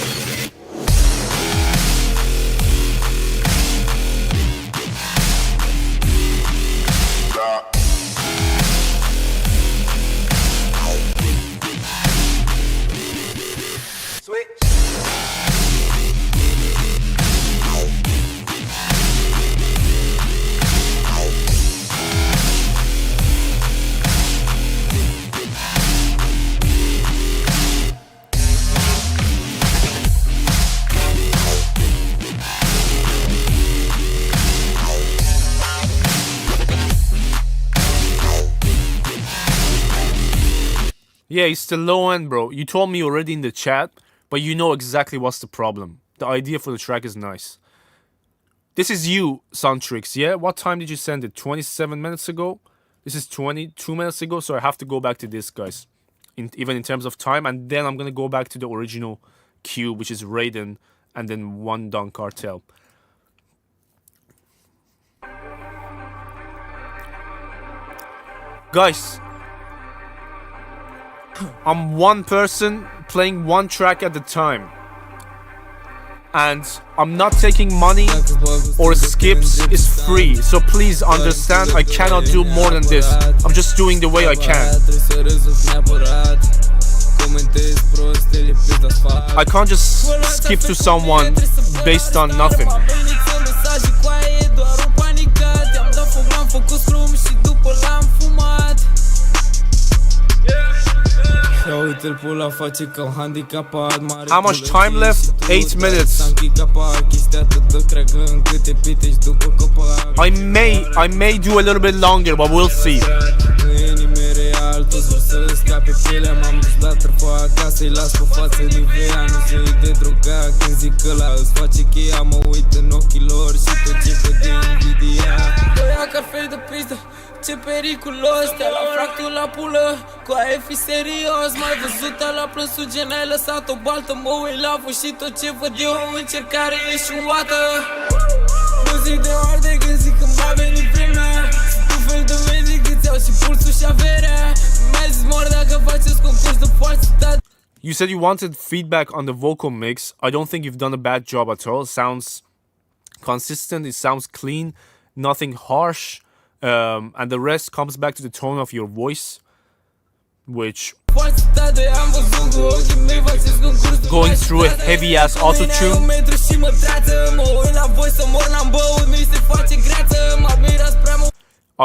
Yeah, it's the low end, bro. You told me already in the chat, but you know exactly what's the problem. The idea for the track is nice. This is you, Suntrix, yeah? What time did you send it? 27 minutes ago? This is 22 minutes ago, so I have to go back to this, guys. Even in terms of time, and then I'm gonna go back to the original queue, which is Raiden, and then One Don Cartel. Guys, I'm one person playing one track at a time, and I'm not taking money or skips. It's free, so please understand I cannot do more than this. I'm just doing the way I can. I can't just skip to someone based on nothing. How much time left? 8 minutes. I may do a little bit longer, but we'll see. Ce periculos, te la fractul la pulă. Cu aia fi serios, mai văzut la plăsul gen ai lăsat o baltă. Mă uit la voi și tot ce văd eu în încercare eșuată. Nu zic de orde când zic că m-a venit vremea. Sunt un fel de medic, îți iau și pulsul și averea. Mi-ai zis mor dacă faceți concurs de falsitate. You said you wanted feedback on the vocal mix. I don't think you've done a bad job at all. It sounds consistent, it sounds clean, nothing harsh. And the rest comes back to the tone of your voice, which going through a heavy ass auto-tune.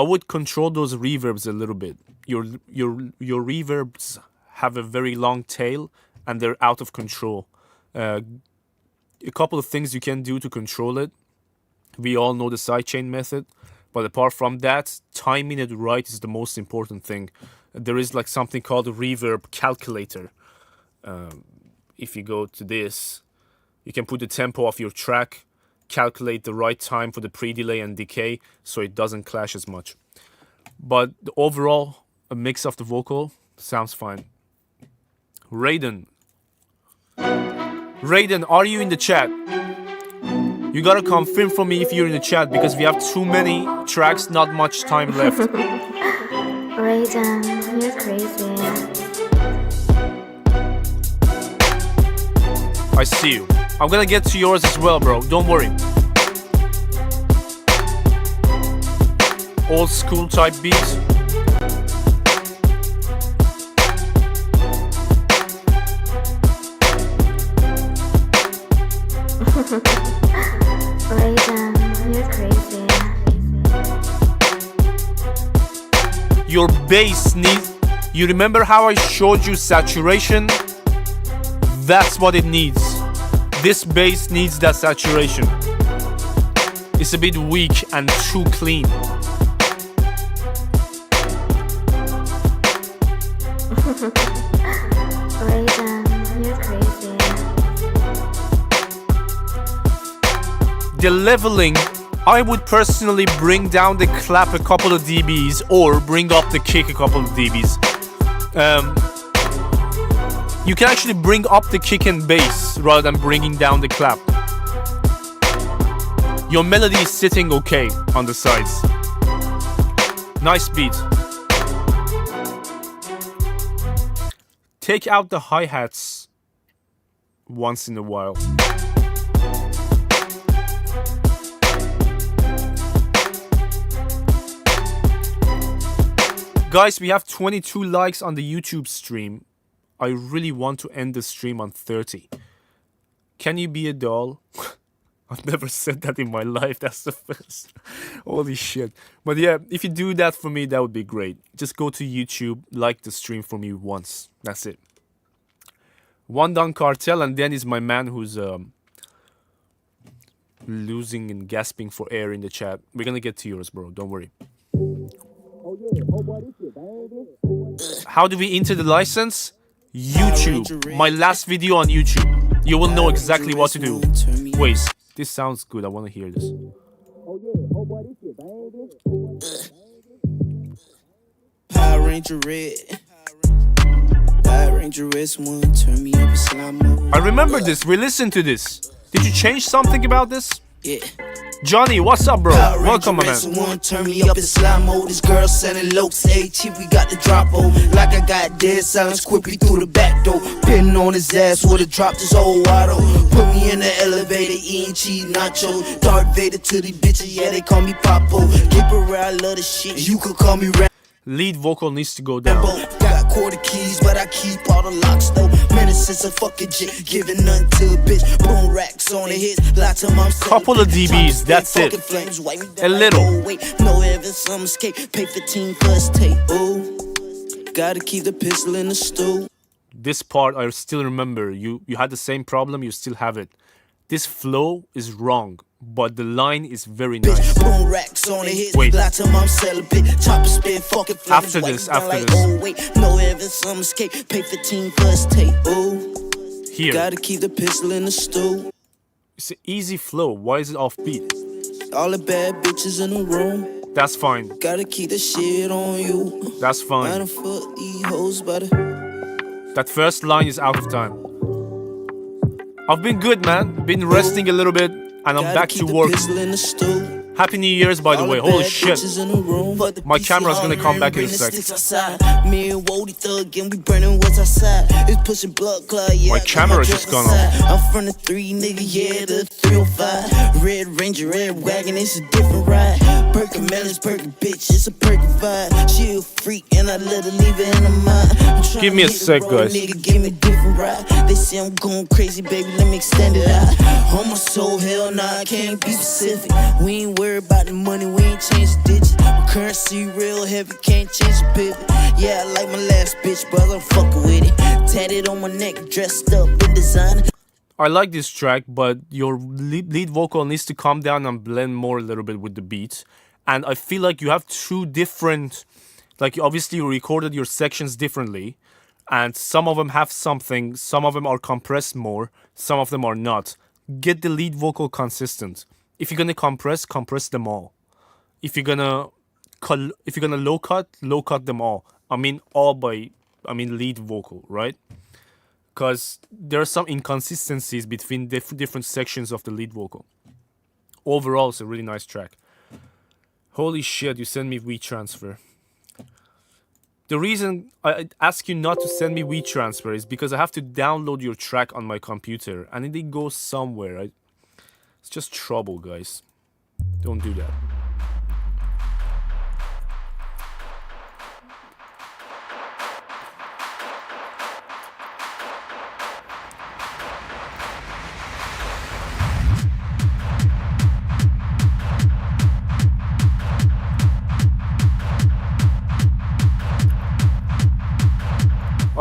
I would control those reverbs a little bit. Your reverbs have a very long tail and they're out of control. A couple of things you can do to control it. We all know the sidechain method. But apart from that, timing it right is the most important thing. There is like something called a reverb calculator. If you go to this, you can put the tempo of your track, calculate the right time for the pre-delay and decay, so it doesn't clash as much. But the overall, a mix of the vocal sounds fine. Raiden, are you in the chat? You gotta confirm for me if you're in the chat because we have too many tracks, not much time left. Raiden, you're crazy. I see you. I'm gonna get to yours as well, bro. Don't worry. Old school type beat. You're crazy. Your bass needs. You remember how I showed you saturation? That's what it needs. This bass needs that saturation. It's a bit weak and too clean. You're crazy. The leveling, I would personally bring down the clap a couple of dBs or bring up the kick a couple of dBs. You can actually bring up the kick and bass rather than bringing down the clap. Your melody is sitting okay on the sides. Nice beat. Take out the hi-hats once in a while. Guys, we have 22 likes on the YouTube stream. I really want to end the stream on 30. Can you be a doll? I've never said that in my life. That's the first. Holy shit. But yeah, if you do that for me, that would be great. Just go to YouTube, like the stream for me once. That's it. One down Cartel, and then is my man who's losing and gasping for air in the chat. We're gonna get to yours, bro. Don't worry. How do we enter the license? YouTube. My last video on YouTube. You will know exactly what to do. Wait, this sounds good. I want to hear this. Power Ranger Red. Power Ranger Red, someone turn me up in slime mode. I remember this. We listened to this. Did you change something about this? Yeah. Johnny, what's up, bro? Power Welcome, my Ranger man. Red, someone turn me up in slime mode. This girl selling lokes, AT, we got the drop on. Like I got dead silence, quickly through the back door. Pinning on his ass, would've dropped his old auto. Put me in the elevator, eating cheese nacho. Darth Vader to these bitches, yeah, they call me Papo. Keep it real, I love the shit, you could call me Rambo. Lead vocal needs to go down. Got quarter keys, but I keep all the locks though. Minutes since a fucking jit, giving nothing to a bitch. Boom racks on the hits, lots of moms. Couple of dBs, that's it. A little. No evidence, some escape. Pay 15 plus tape. Ooh, gotta keep the pistol in the stool. This part I still remember. You had the same problem. You still have it. This flow is wrong, but the line is very nice. Boom racks on the hits, Wait. lots of moms celibate. Chopper spin, fucking flames. After this, Wiping down after like, this. oh wait, no evidence, some escape. Pay 15 plus tape. Ooh, Here. gotta keep the pistol in the stool. It's an easy flow. Why is it offbeat? All the bad bitches in the room. That's fine. Gotta keep the shit on you. That's fine. Mind fuck these hoes by the. That first line is out of time. I've been good, man. Been resting a little bit, and I'm Gotta back keep to the work. pistol in the stool. Happy New Year's, by the All way. the Holy bad shit. bitches in the room. Fuck the My piece camera's of gonna come back in a bring the sec. sticks outside. Me and Wody thug and we burning what's outside. It's pushing blood clot, yeah. My I got camera's drip just gone inside. I'm from the 3, nigga, yeah, the 305. Red Ranger, red wagon, it's a different ride. Perkin' melons, perkin' bitch, it's a perkin' vibe. She a freak and I let her leave it in her mind. I'm tryna Give me a hit the sec, road, guys. Nigga, give me a different ride. They say I'm going crazy, baby, let me extend it out. On my soul, hell nah, I can't be specific. We ain't worried about the money, we ain't changed the digits. My currency real heavy, can't change the pivot. Yeah, I like my last bitch, but I'm fucking with it. Tatted on my neck, dressed up in designer. I like this track, but your lead vocal needs to calm down and blend more a little bit with the beat. And I feel like you have two different, like obviously you recorded your sections differently, and some of them have something, some of them are compressed more, some of them are not. Get the lead vocal consistent. If you're gonna compress them all. If you're gonna low cut them all. I mean lead vocal, right? Because there are some inconsistencies between different sections of the lead vocal. Overall, it's a really nice track. Holy shit, you send me WeTransfer. The reason I ask you not to send me WeTransfer is because I have to download your track on my computer and it goes somewhere. It's just trouble, guys. Don't do that.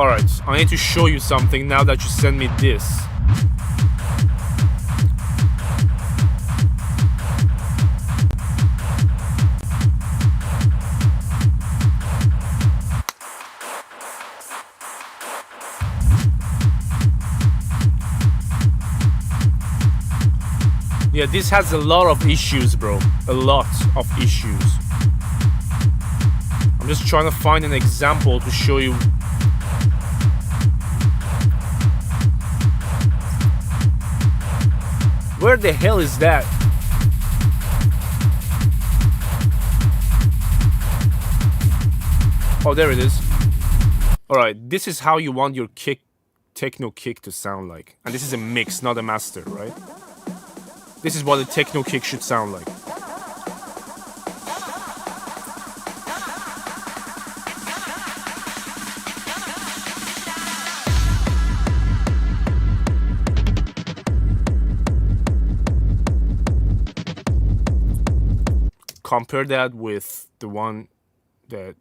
Alright, I need to show you something now that you send me this. Yeah, this has a lot of issues, bro. A lot of issues. I'm just trying to find an example to show you. Where the hell is that? Oh, there it is. Alright, this is how you want your kick, techno kick to sound like. And this is a mix, not a master, right? This is what a techno kick should sound like. Compare that with the one that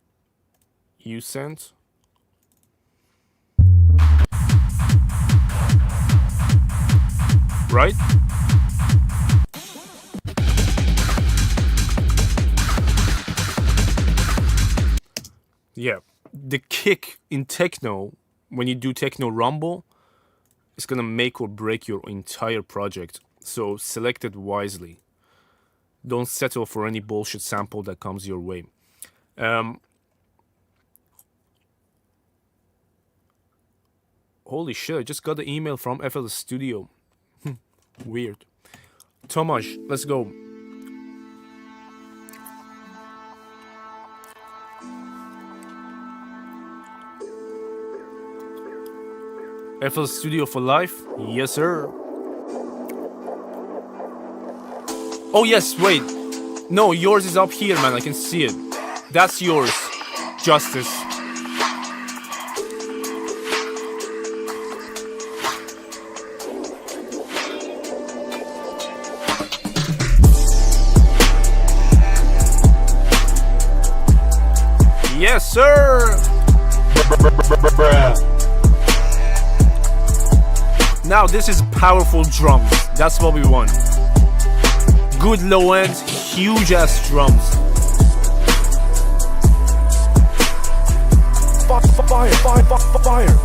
you sent. Right? Yeah, the kick in techno, when you do techno rumble, is gonna make or break your entire project. So select it wisely. Don't settle for any bullshit sample that comes your way. Holy shit, I just got the email from FL Studio. Weird. Tomasz, let's go. FL Studio for life? Yes, sir. Oh, yes, wait. No, yours is up here, man. I can see it. That's yours. Justice. Yes, sir. Now this is powerful drums. That's what we want. Good low end, huge ass drums. Fire, fire, fire, fire.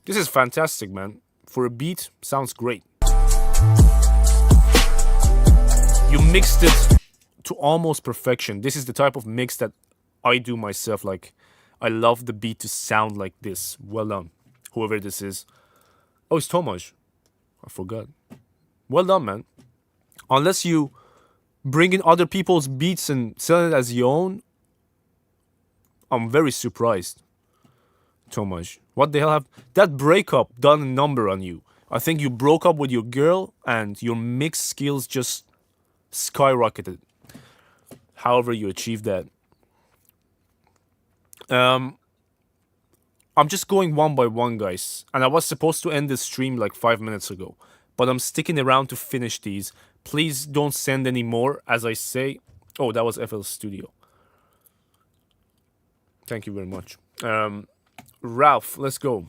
This is fantastic, man. For a beat, sounds great. You mixed it to almost perfection. This is the type of mix that I do myself. Like, I love the beat to sound like this. Well done, whoever this is. Oh, it's Tomasz. I forgot. Well done, man. Unless you bring in other people's beats and sell it as your own, I'm very surprised. Tomasz, what the hell have that breakup done a number on you? I think you broke up with your girl and your mix skills just skyrocketed. However you achieved that. I'm just going one by one, guys, and I was supposed to end this stream like 5 minutes ago, but I'm sticking around to finish these. Please don't send any more, as I say. Oh, that was FL Studio. Thank you very much. Ralph, let's go.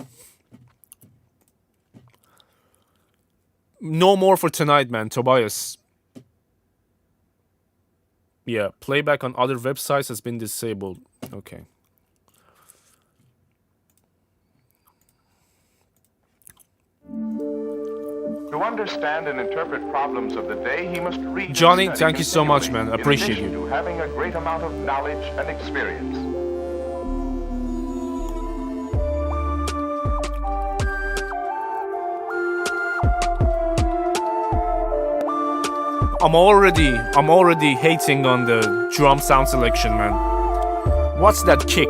No more for tonight, man. Tobias. Yeah, playback on other websites has been disabled. Okay. To understand and interpret problems of the day, he must read. Johnny, thank you so much, man. I appreciate you. To having a great amount of knowledge and experience. I'm already hating on the drum sound selection, man. What's that kick?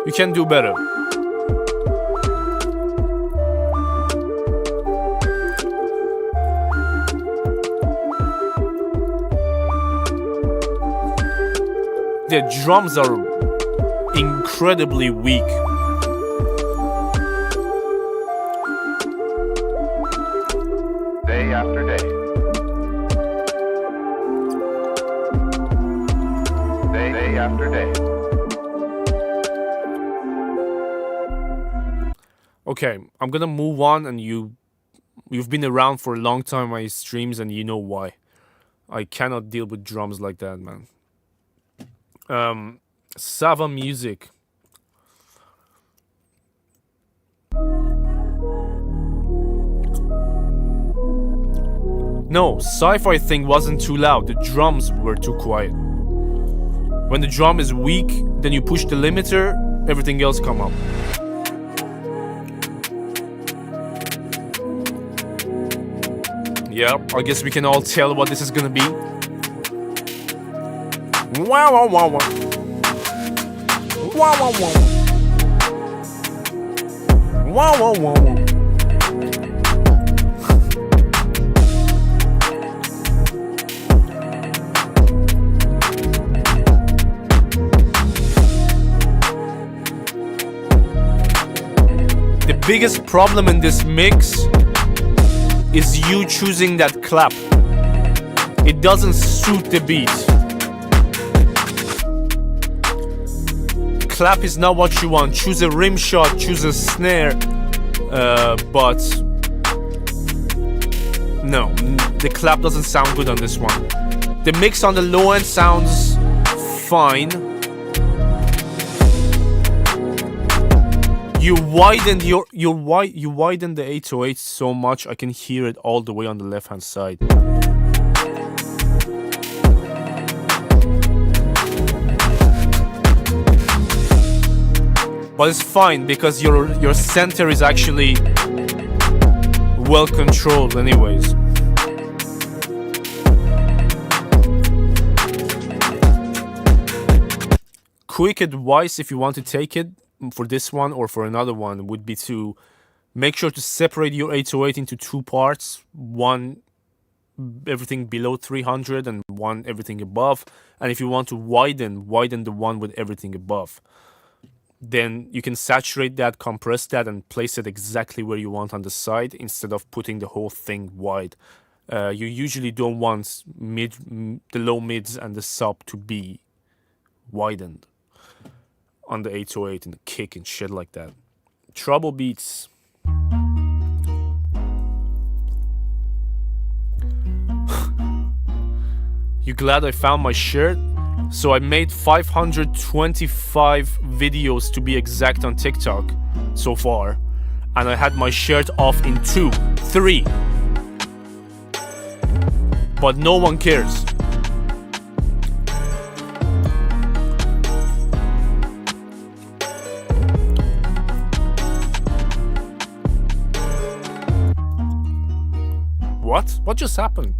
You can do better. The drums are incredibly weak. Day after day. Day after day. Okay, I'm gonna move on, and you've been around for a long time on my streams, and you know why. I cannot deal with drums like that, man. Sava music. No, sci-fi thing wasn't too loud. The drums were too quiet. When the drum is weak, then you push the limiter, everything else come up. Yeah, I guess we can all tell what this is gonna be. Wow, wow, wow, wow. Wow, wow, wow. Wow, wow, wow, wow. The biggest problem in this mix is you choosing that clap. It doesn't suit the beat. Clap is not what you want. Choose a rim shot, choose a snare, but no, the clap doesn't sound good on this one. The mix on the low end sounds fine. You widened you widened the 808 so much I can hear it all the way on the left hand side. But it's fine because your center is actually well controlled anyways. Quick advice if you want to take it for this one or for another one would be to make sure to separate your 808 into two parts. One everything below 300 and one everything above. And if you want to widen the one with everything above. Then you can saturate that, compress that, and place it exactly where you want on the side instead of putting the whole thing wide. You usually don't want the low mids and the sub to be widened on the 808 and the kick and shit like that. Trouble beats. You glad I found my shirt? So I made 525 videos to be exact on TikTok so far. And I had my shirt off in 3. But no one cares. What? What just happened?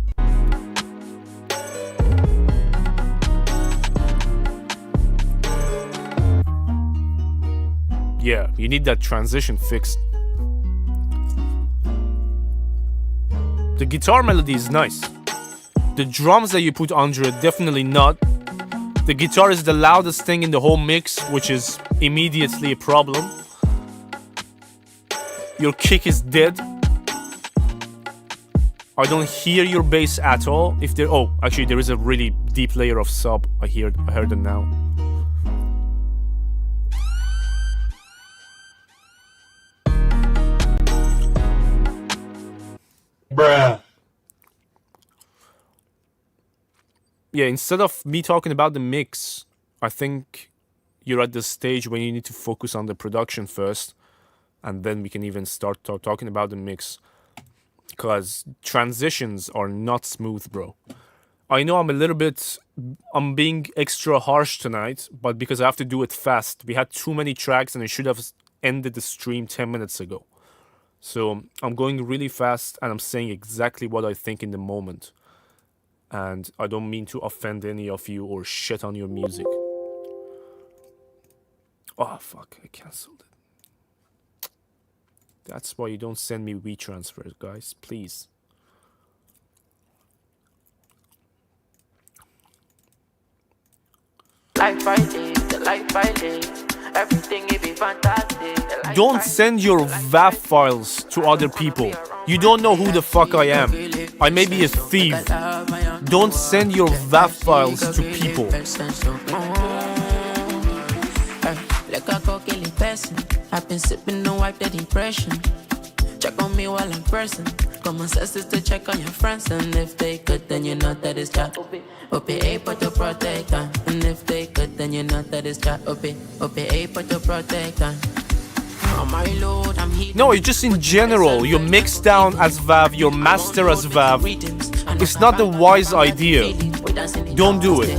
Yeah, you need that transition fixed. The guitar melody is nice. The drums that you put under it, definitely not. The guitar is the loudest thing in the whole mix, which is immediately a problem. Your kick is dead. I don't hear your bass at all. If there, oh, actually there is a really deep layer of sub. I heard it now. Bruh. Yeah, instead of me talking about the mix, I think you're at the stage when you need to focus on the production first, and then we can even start talking about the mix. Because transitions are not smooth, bro. I know I'm being extra harsh tonight, but because I have to do it fast. We had too many tracks and I should have ended the stream 10 minutes ago. So I'm going really fast and I'm saying exactly what I think in the moment. And I don't mean to offend any of you or shit on your music. Oh, fuck, I cancelled it. That's why you don't send me WeTransfers, guys, please. life I live, the life I live. Everything it be fantastic. The life Don't send your WAV files to other people. You don't know who the fuck I am. I may be a thief. Don't send your WAV files to people. Like a cocaine person. I've been sipping to wipe the depression. Check on me while I'm pressing. Come on, sisters to check on your friends. And if they could, then you know that it's chat. Ope, able to protect them. And if they could, then you know that it's chat. Ope, able to protect them. On my load, I'm heating. No, it's just in general. You mix down as WAV, your master as WAV. It's not the wise idea. Don't do it.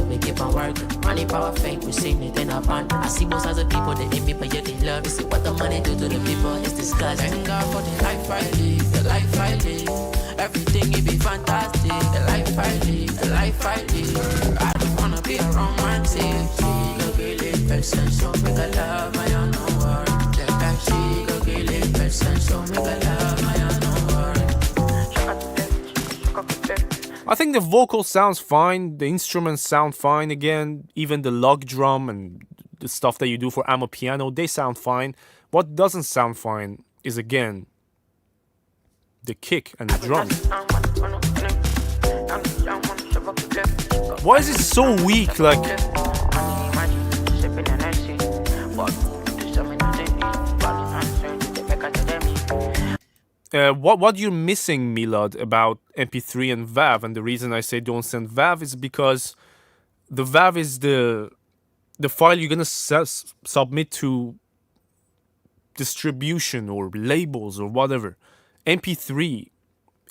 Money, power, fame, we seen it in a band. I see most other people, they hate me, but yet they love me. See what the money do to the people, it's disgusting. Thank God for the life I live, the life I live. Everything it be fantastic, the life I live, the life I live. I don't wanna be a romantic. She go get it, person, so make a love, I don't know word. She go get it, person, so make a love, I don't know word. I think the vocal sounds fine, the instruments sound fine again, even the log drum and the stuff that you do for piano, they sound fine. What doesn't sound fine is, again, the kick and the drums. Why is it so weak? Like, what you're missing, Milad, about MP3 and WAV, and the reason I say don't send WAV is because the WAV is the file you're gonna submit to distribution or labels or whatever. MP3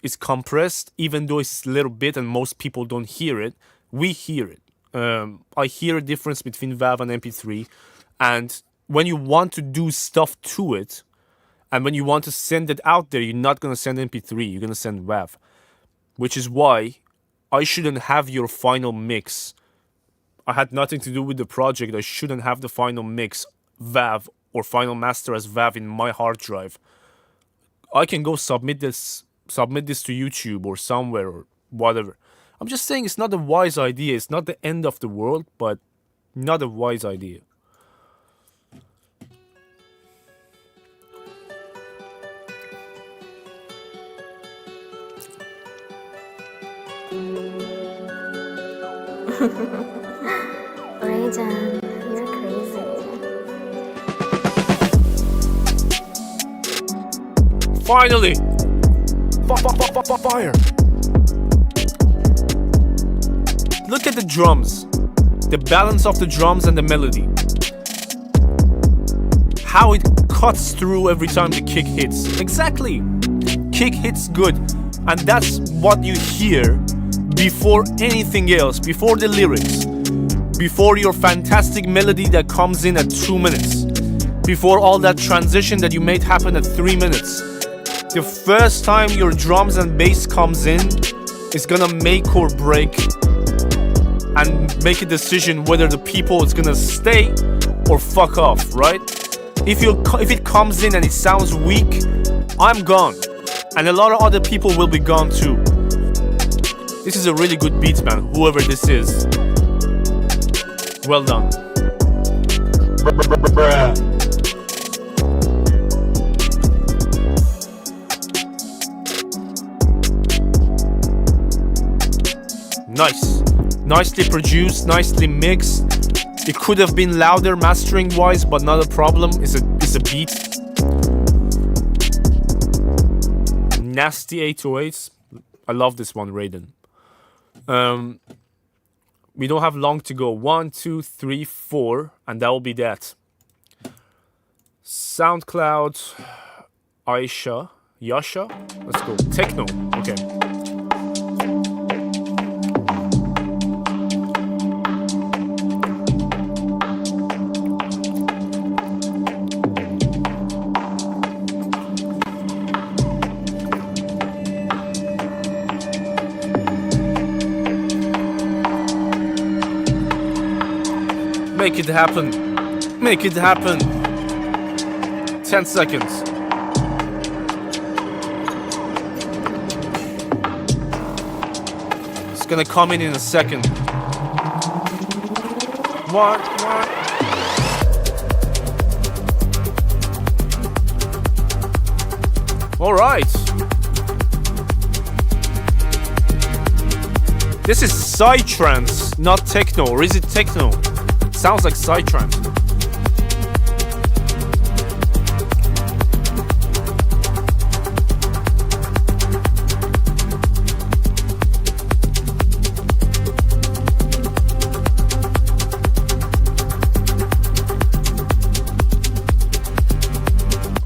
is compressed, even though it's a little bit and most people don't hear it. We hear it. I hear a difference between WAV and MP3, and when you want to do stuff to it, and when you want to send it out there, you're not going to send MP3, you're going to send WAV. Which is why I shouldn't have your final mix. I had nothing to do with the project. I shouldn't have the final mix WAV or final master as WAV in my hard drive. I can go submit this to YouTube or somewhere or whatever. I'm just saying it's not a wise idea. It's not the end of the world, but not a wise idea. Rayjan, you're crazy. Finally! Fire! Look at the drums. The balance of the drums and the melody. How it cuts through every time the kick hits. Exactly! Kick hits good. And that's what you hear before anything else, before the lyrics, before your fantastic melody that comes in at 2 minutes, before all that transition that you made happen at 3 minutes. The first time your drums and bass comes in is gonna make or break and make a decision whether the people is gonna stay or fuck off, right? If it comes in and it sounds weak, I'm gone. And a lot of other people will be gone too. This is a really good beat, man. Whoever this is. Well done. Nice. Nicely produced, nicely mixed. It could have been louder mastering wise, but not a problem. It's a beat. Nasty 808s. I love this one, Raiden. We don't have long to go. 1, 2, 3, 4, and that will be that. SoundCloud, Yasha. Let's go. Techno. Okay. Make it happen. Make it happen. 10 seconds. It's gonna come in a second. What? All right. This is psytrance, not techno. Or is it techno? Sounds like psytrance.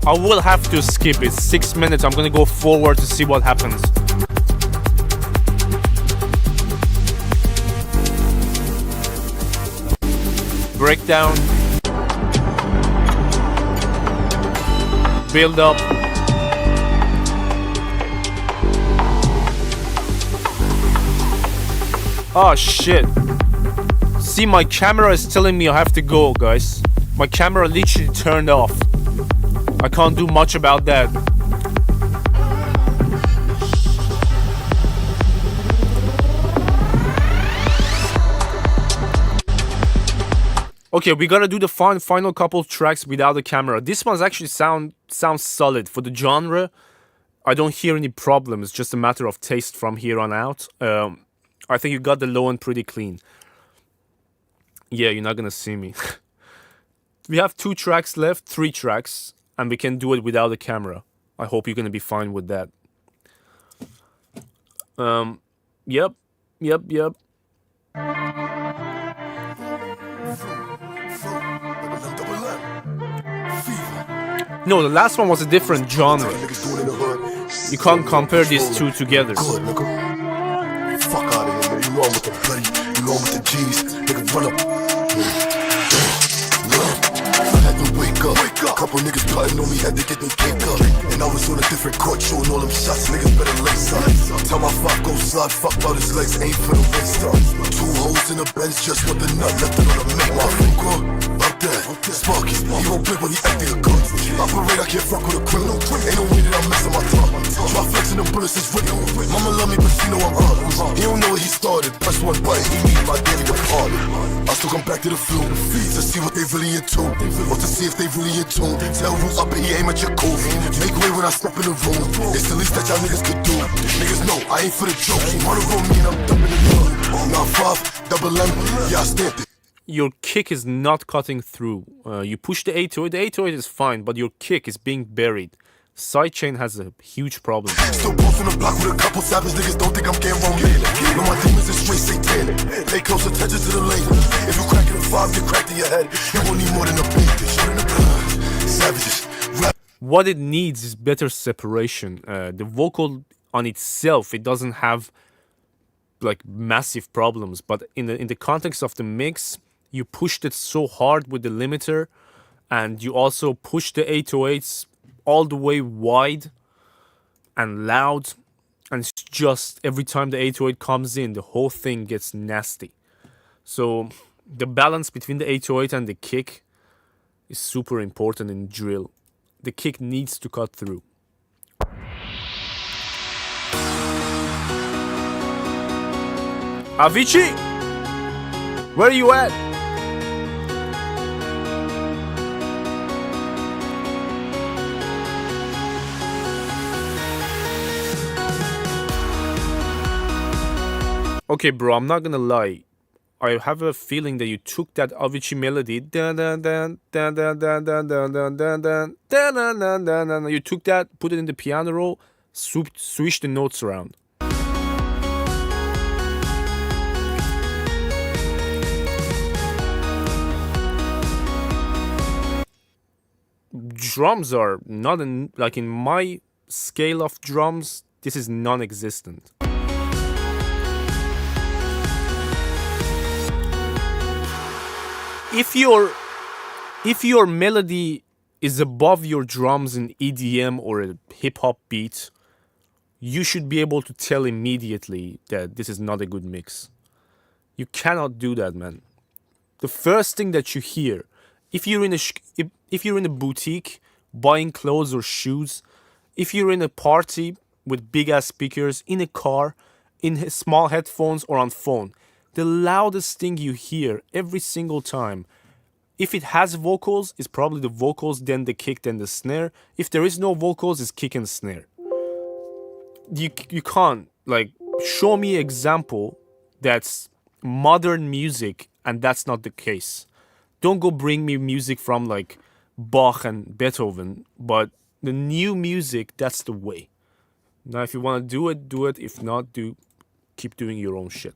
I will have to skip it. 6 minutes. I'm gonna go forward to see what happens. Breakdown. Build up. Oh shit. See, my camera is telling me I have to go, guys. My camera literally turned off. I can't do much about that. Okay, we gotta do the final couple of tracks without the camera. This one's actually sounds solid for the genre. I don't hear any problems. It's just a matter of taste from here on out. I think you got the low end pretty clean. Yeah, you're not gonna see me. We have 2 tracks left, 3 tracks, and we can do it without the camera. I hope you're gonna be fine with that. Yep. No, the last one was a different genre. You can't compare these two together. Fuck out of here, man. You on with the bloody, you on with the G's. Nigga, run up. I had to wake up. Couple niggas plotting on me, had to get them cake up. And I was on a different court, showing all them shots. Niggas better lace up. Tell my fuck go slide, fuck about his legs, ain't for the waist up. 2 holes in the bench, just with the nut left it on the make. My finger up there, Sparky. He won't play, but he acting a gun. Operate, I can't fuck with a criminal. Ain't no way that I'm messing my tongue. Try flexing the bullets is written. Mama love me, but she know I'm on. He don't know where he started. Press one button, he need my daily departed. I still come back to the field to see what they really into, or to see if they really in tune. Tell who's up and he aim at your cove. Make way when I step in the room. It's the least that y'all niggas could do. Niggas know I ain't for the joke. Wanna roll me and I'm dumping the gun. Now 5, double M, yeah I stamped it. Your kick is not cutting through. You push the 808. The 808 is fine, but your kick is being buried. Sidechain has a huge problem. Still posting the block with a couple savage niggas. Don't think I'm getting wrong. No, my demons is straight satanic. Pay close attention to the lane. If you crack it in 5, get cracked in your head. You won't need more than a beat. Savages. What it needs is better separation. The vocal on itself, it doesn't have like massive problems, but in the context of the mix, you pushed it so hard with the limiter, and you also pushed the 808s all the way wide and loud, and it's just every time the 808 comes in, the whole thing gets nasty. So the balance between the 808 and the kick is super important in drill. The kick needs to cut through. Avicii, where are you at? Okay, bro, I'm not gonna lie. I have a feeling that you took that Avicii melody, you took that, put it in the piano roll, switch the notes around. Drums are not like in my scale of drums, this is non-existent. If your melody is above your drums in EDM or a hip-hop beat, you should be able to tell immediately that this is not a good mix. You cannot do that, man. The first thing that you hear, if you're in a boutique buying clothes or shoes, if you're in a party with big-ass speakers, in a car, in small headphones or on phone, the loudest thing you hear every single time. If it has vocals, it's probably the vocals, then the kick, then the snare. If there is no vocals, it's kick and snare. You can't, like, show me an example that's modern music and that's not the case. Don't go bring me music from, like, Bach and Beethoven, but the new music, that's the way. Now, if you want to do it, do it. If not, keep doing your own shit.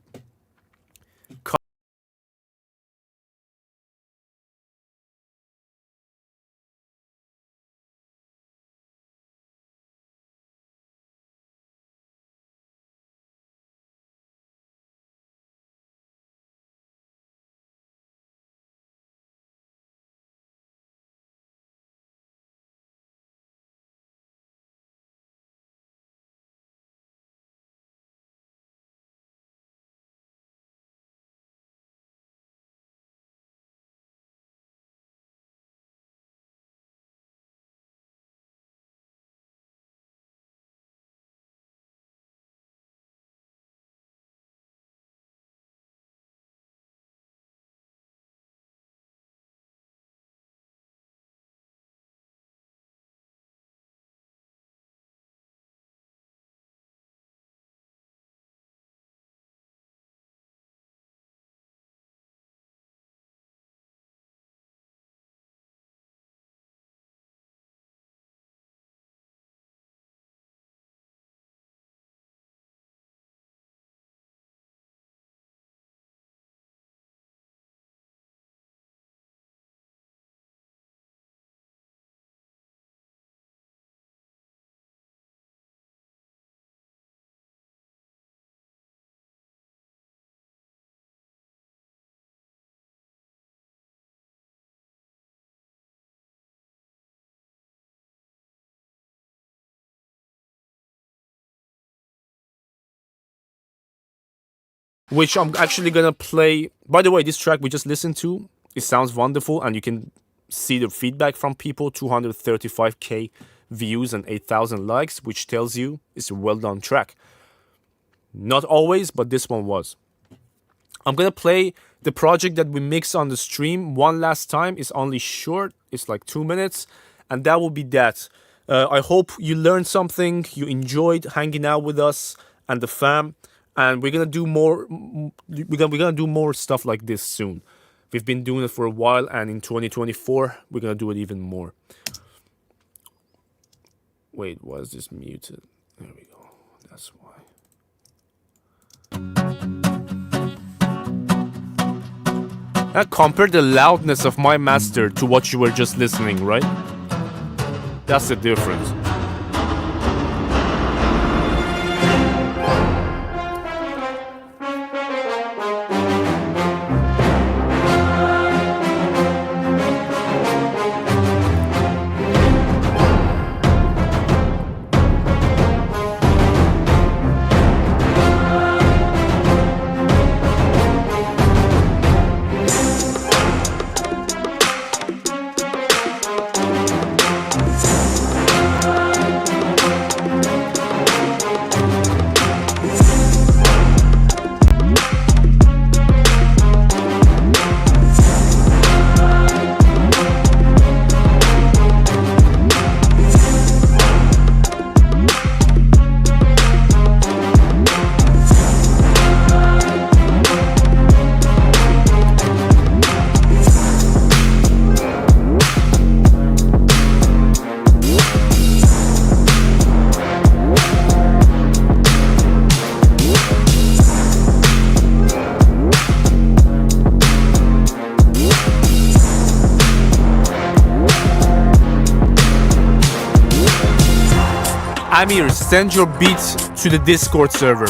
Which I'm actually gonna play. By the way, this track we just listened to, it sounds wonderful, and you can see the feedback from people, 235k views and 8,000 likes, which tells you it's a well done track. Not always, but this one was. I'm gonna play the project that we mixed on the stream one last time. It's only short, it's like 2 minutes, and that will be that. I hope you learned something, you enjoyed hanging out with us and the fam. And we're gonna do more. We're gonna do more stuff like this soon. We've been doing it for a while, and in 2024 we're gonna do it even more. Wait, why is this muted? There we go. That's why. Now compare the loudness of my master to what you were just listening, right? That's the difference. Amir, send your beats to the Discord server.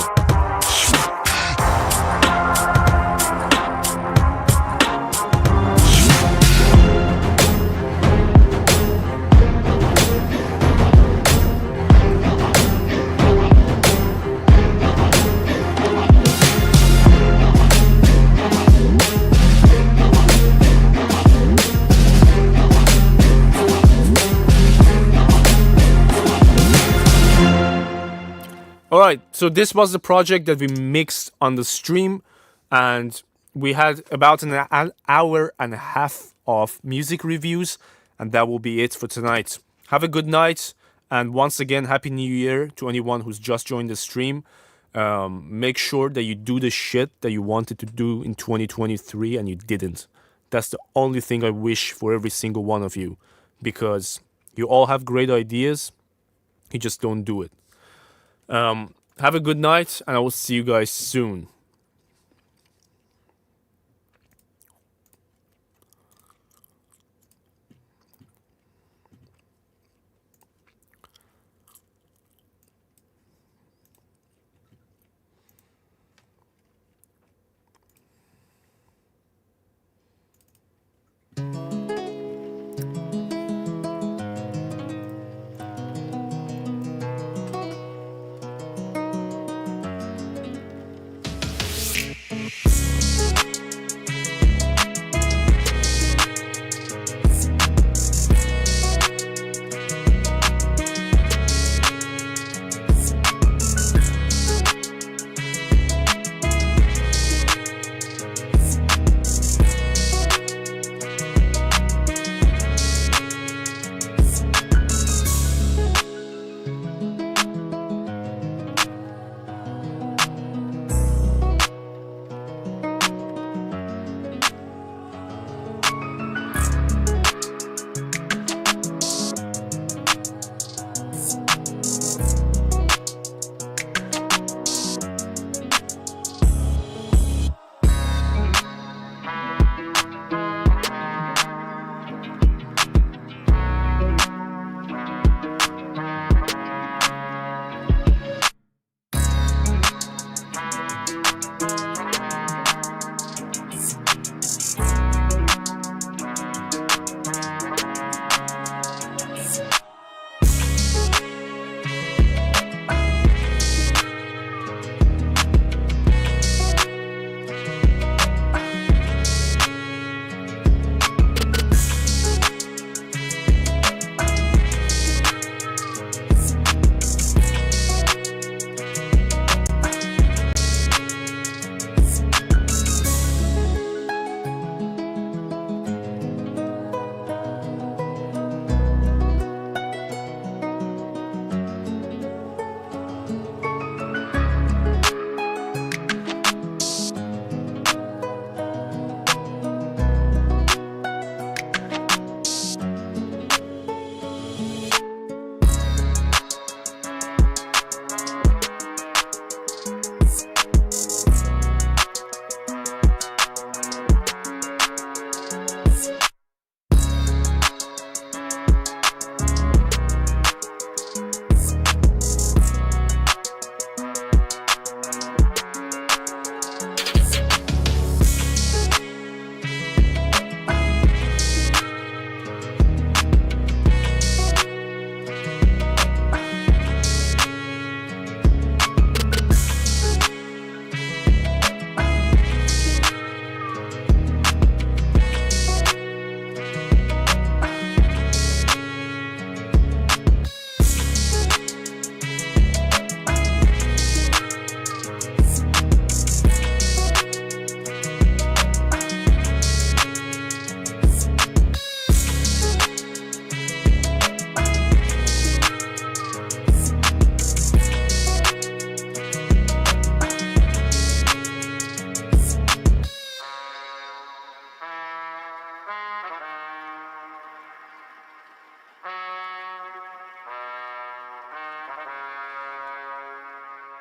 Alright, so this was the project that we mixed on the stream. And we had about an hour and a half of music reviews, and that will be it for tonight. Have a good night, and once again, Happy New Year to anyone who's just joined the stream. Make sure that you do the shit that you wanted to do in 2023 and you didn't. That's the only thing I wish for every single one of you, because you all have great ideas, you just don't do it. Have a good night, and I will see you guys soon.